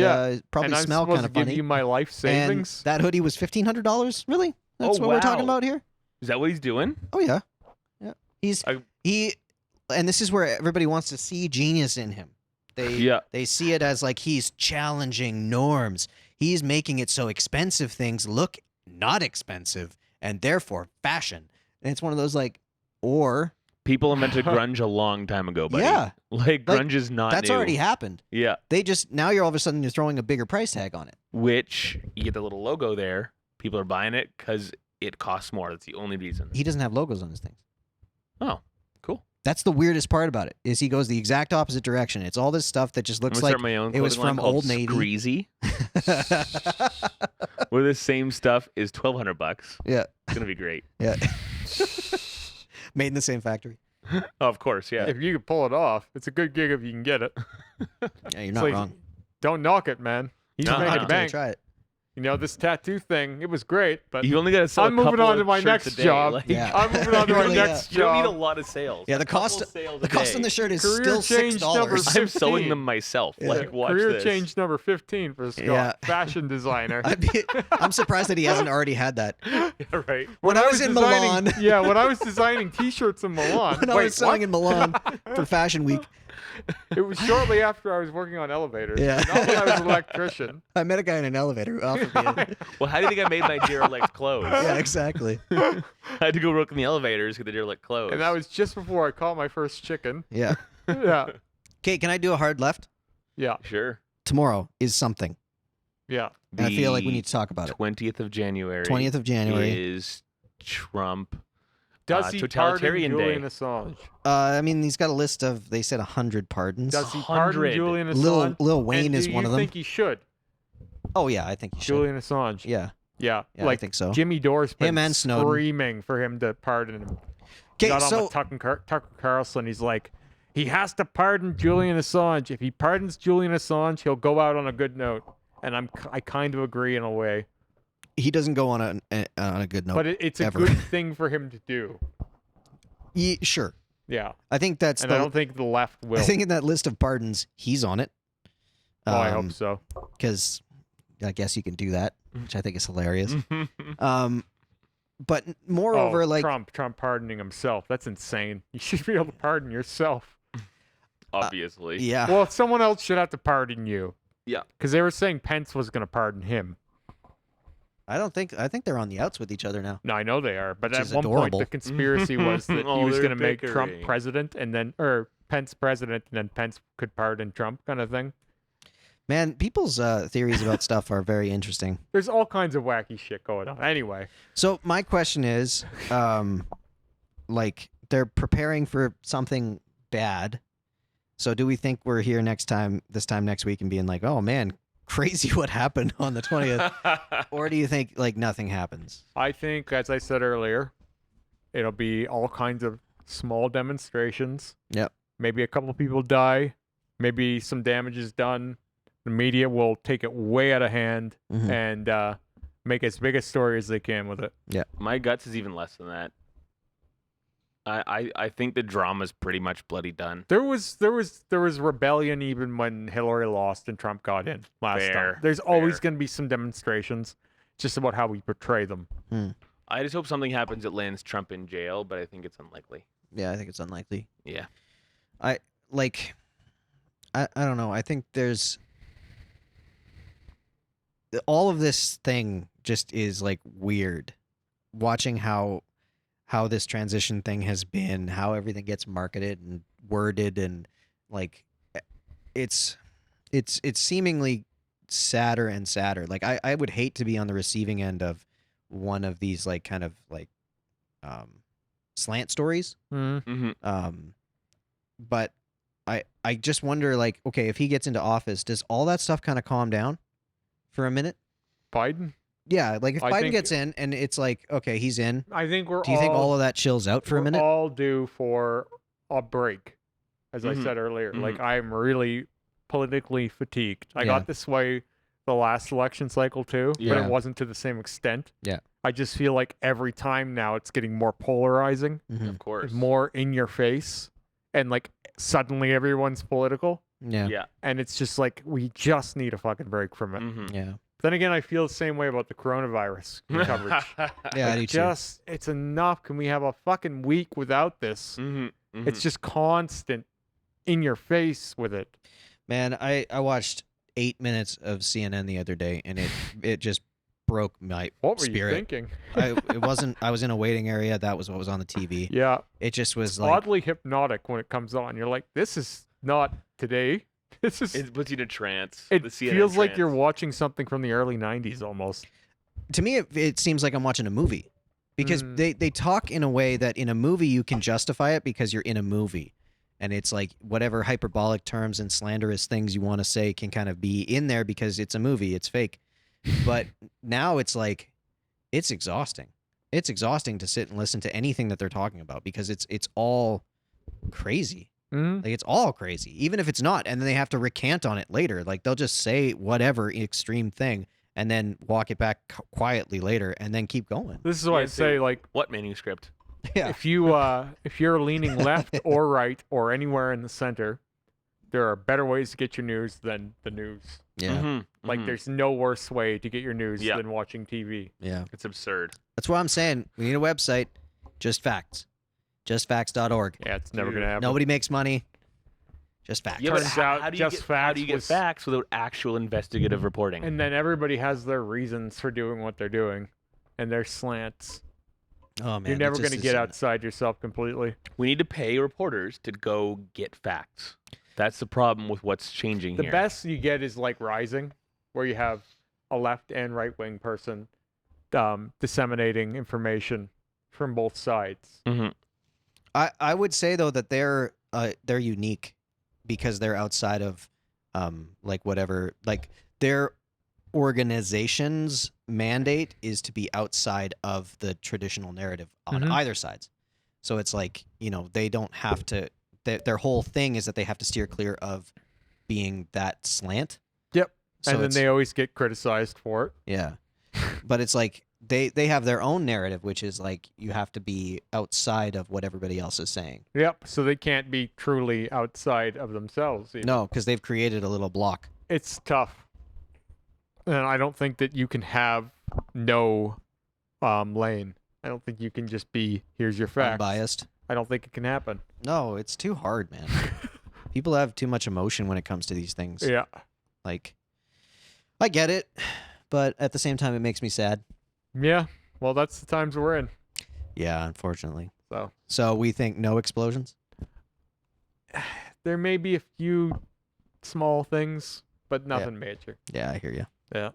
probably and smell kind of funny. Give you my life savings. And that hoodie was $1,500? Really? That's what we're talking about here? Is that what he's doing? Oh yeah. Yeah. And this is where everybody wants to see genius in him. They see it as like he's challenging norms. He's making it so expensive things look not expensive and therefore fashion. And it's one of those like, or people invented grunge a long time ago, buddy. Yeah. Like grunge is not that's new. already happened. Yeah. Now you're all of a sudden you're throwing a bigger price tag on it. Which you get the little logo there. People are buying it because it costs more. That's the only reason. He doesn't have logos on his things. Oh, cool. That's the weirdest part about it, is he goes the exact opposite direction. It's all this stuff that just looks like it was from Old Navy. Greasy. Where the same stuff is $1,200. Yeah. It's going to be great. Yeah. Made in the same factory. Oh, of course, yeah. If you can pull it off, it's a good gig if you can get it. Yeah, you're not wrong. Don't knock it, man. He's making bank. Try it. You know, this tattoo thing, it was great, but you only got to sell I'm moving on to my next job. Like, I'm moving on to my next job. You don't need a lot of sales. Yeah, the cost on the shirt is Career still $6. I'm sewing them myself. Yeah. Like, watch Career this. change number 15 for Scott, fashion designer. I'm surprised that he hasn't already had that. Yeah, right. When I was in Milan. Yeah, when I was designing T-shirts in Milan. When I was selling in Milan for Fashion Week, It was shortly after I was working on elevators. Yeah. Not when I was an electrician. I met a guy in an elevator who offered me it. Well, how do you think I made my derelict clothes? Yeah, exactly. I had to go work in the elevators because the derelict clothes. And that was just before I caught my first chicken. Yeah. Yeah. Okay, can I do a hard left? Yeah. Sure. Tomorrow is something. Yeah. And I feel like we need to talk about it. 20th of January. 20th of January. is Trump. Does he pardon Totalitarian Julian Day. Assange? I mean, he's got a list of, they said 100 pardons. Does he pardon 100. Julian Assange? Lil Wayne And is one of them. Do you think he should? Oh, yeah, I think he should. Julian Assange. Yeah, Yeah. I Like think so. Jimmy Dore's been Him and Snowden. screaming for him to pardon him. Okay, Got on so with Tucker Carlson. He's like, he has to pardon Julian Assange. If he pardons Julian Assange, he'll go out on a good note. And I kind of agree in a way. he doesn't go on a good note. But it's a ever. good thing for him to do. Sure. Yeah. I think that's And I don't think the left will. I think in that list of pardons, he's on it. I hope so. Because I guess you can do that, which I think is hilarious. Mm-hmm. But moreover, Oh, like Trump pardoning himself. That's insane. You should be able to pardon yourself. Obviously. yeah, Well, someone else should have to pardon you. Yeah. Because they were saying Pence was going to pardon him. I think they're on the outs with each other now. No, I know they are. But Which at is one adorable. point, the conspiracy was that Oh, he was they're going to make Trump bickering. president or Pence president, and then Pence could pardon Trump kind of thing. Man, people's theories about stuff are very interesting. There's all kinds of wacky shit going on. Anyway, So my question is, like they're preparing for something bad. So do we think we're here this time next week and being like, oh man, crazy what happened on the 20th? Or do you think like nothing happens? I think, as I said earlier, it'll be all kinds of small demonstrations. Yep. Maybe a couple of people die. Maybe some damage is done. The media will take it way out of hand Mhm. and make as big a story as they can with it. My guts is even less than that. I think the drama's pretty much bloody done. There was rebellion even when Hillary lost and Trump got in last Fair, time. There's always fair. going to be some demonstrations. It's just about how we portray them. I just hope something happens that lands Trump in jail, but I think it's unlikely. Yeah, I think it's unlikely. Yeah. I don't know. I think there's all of this thing just is like weird. Watching how this transition thing has been, how everything gets marketed and worded, and like it's seemingly sadder and sadder. Like I would hate to be on the receiving end of one of these like kind of like slant stories. Mm-hmm. But I just wonder, like, okay, if he gets into office, does all that stuff kind of calm down for a minute? Biden? Yeah, like if I Biden think- gets in and it's like, okay, he's in. I think Do you think all of that chills out for a we're minute? all due for a break, as I Mhm. said earlier. Mhm. Like, I'm really politically fatigued. I Yeah. got this way the last election cycle too, but Yeah. it wasn't to the same extent. Yeah. I just feel like every time now it's getting more polarizing, Mhm. Of course. more in your face, and like suddenly everyone's political. Yeah. Yeah. And it's just like, we just need a fucking break from it. Mm-hmm. Yeah. Then again, I feel the same way about the coronavirus coverage. Yeah, I do Like, too. just, it's enough. Can we have a fucking week without this? Mm-hmm. It's just constant in your face with it. Man, I watched 8 minutes of CNN the other day, and it just broke my What were spirit. you thinking? It wasn't. I was in a waiting area. That was what was on the TV. Yeah. It just was It's like, oddly hypnotic when it comes on. You're like, this is not today. This is. It puts you to trance. It the CNN feels like you're trance. watching something from the early 90s almost. to me, it seems like I'm watching a movie, because Mm. they talk in a way that in a movie you can justify it because you're in a movie, and it's like whatever hyperbolic terms and slanderous things you want to say can kind of be in there because it's a movie, it's fake. But now it's like, it's exhausting. It's exhausting to sit and listen to anything that they're talking about because it's all crazy. Mm. Like, it's all crazy, even if it's not. And then they have to recant on it later. Like, they'll just say whatever extreme thing and then walk it back quietly later and then keep going. This is why I Yeah, say, like, What manuscript? Yeah. if you're leaning left or right or anywhere in the center, there are better ways to get your news than the news. Yeah. Mhm, Like, mhm. there's no worse way to get your news Yeah. than watching TV. Yeah. It's absurd. That's what I'm saying. We need a website. Just facts. Justfacts.org. Yeah, it's never Dude, gonna happen. Nobody makes money. Just facts. Yeah, but Turns how, out how do you just get, how facts do you get was- facts without actual investigative reporting? And then everybody has their reasons for doing what they're doing and their slants. Oh man, You're it never just going to is get an- outside yourself completely. We need to pay reporters to go get facts. That's the problem with what's changing The here. best you get is like Rising, where you have a left and right wing person disseminating information from both sides. Hmm. I would say though that they're unique because they're outside of like whatever, like their organization's mandate is to be outside of the traditional narrative on Mhm. either sides. So it's like, you know, they don't have to their whole thing is that they have to steer clear of being that slant. Yep. So And then it's- they always get criticized for it. yeah. But it's like they have their own narrative, which is like you have to be outside of what everybody else is saying. Yep. So they can't be truly outside of themselves. Even. No, because they've created a little block. It's tough. And I don't think that you can have no lane. I don't think you can just be, here's your facts. Unbiased. I don't think it can happen. No, it's too hard, man. People have too much emotion when it comes to these things. Yeah. Like, I get it, but at the same time, it makes me sad. Yeah. Well, that's the times we're in. Yeah, unfortunately. So So we think no explosions? there may be a few small things, but nothing major. Yeah, I hear you. Yeah.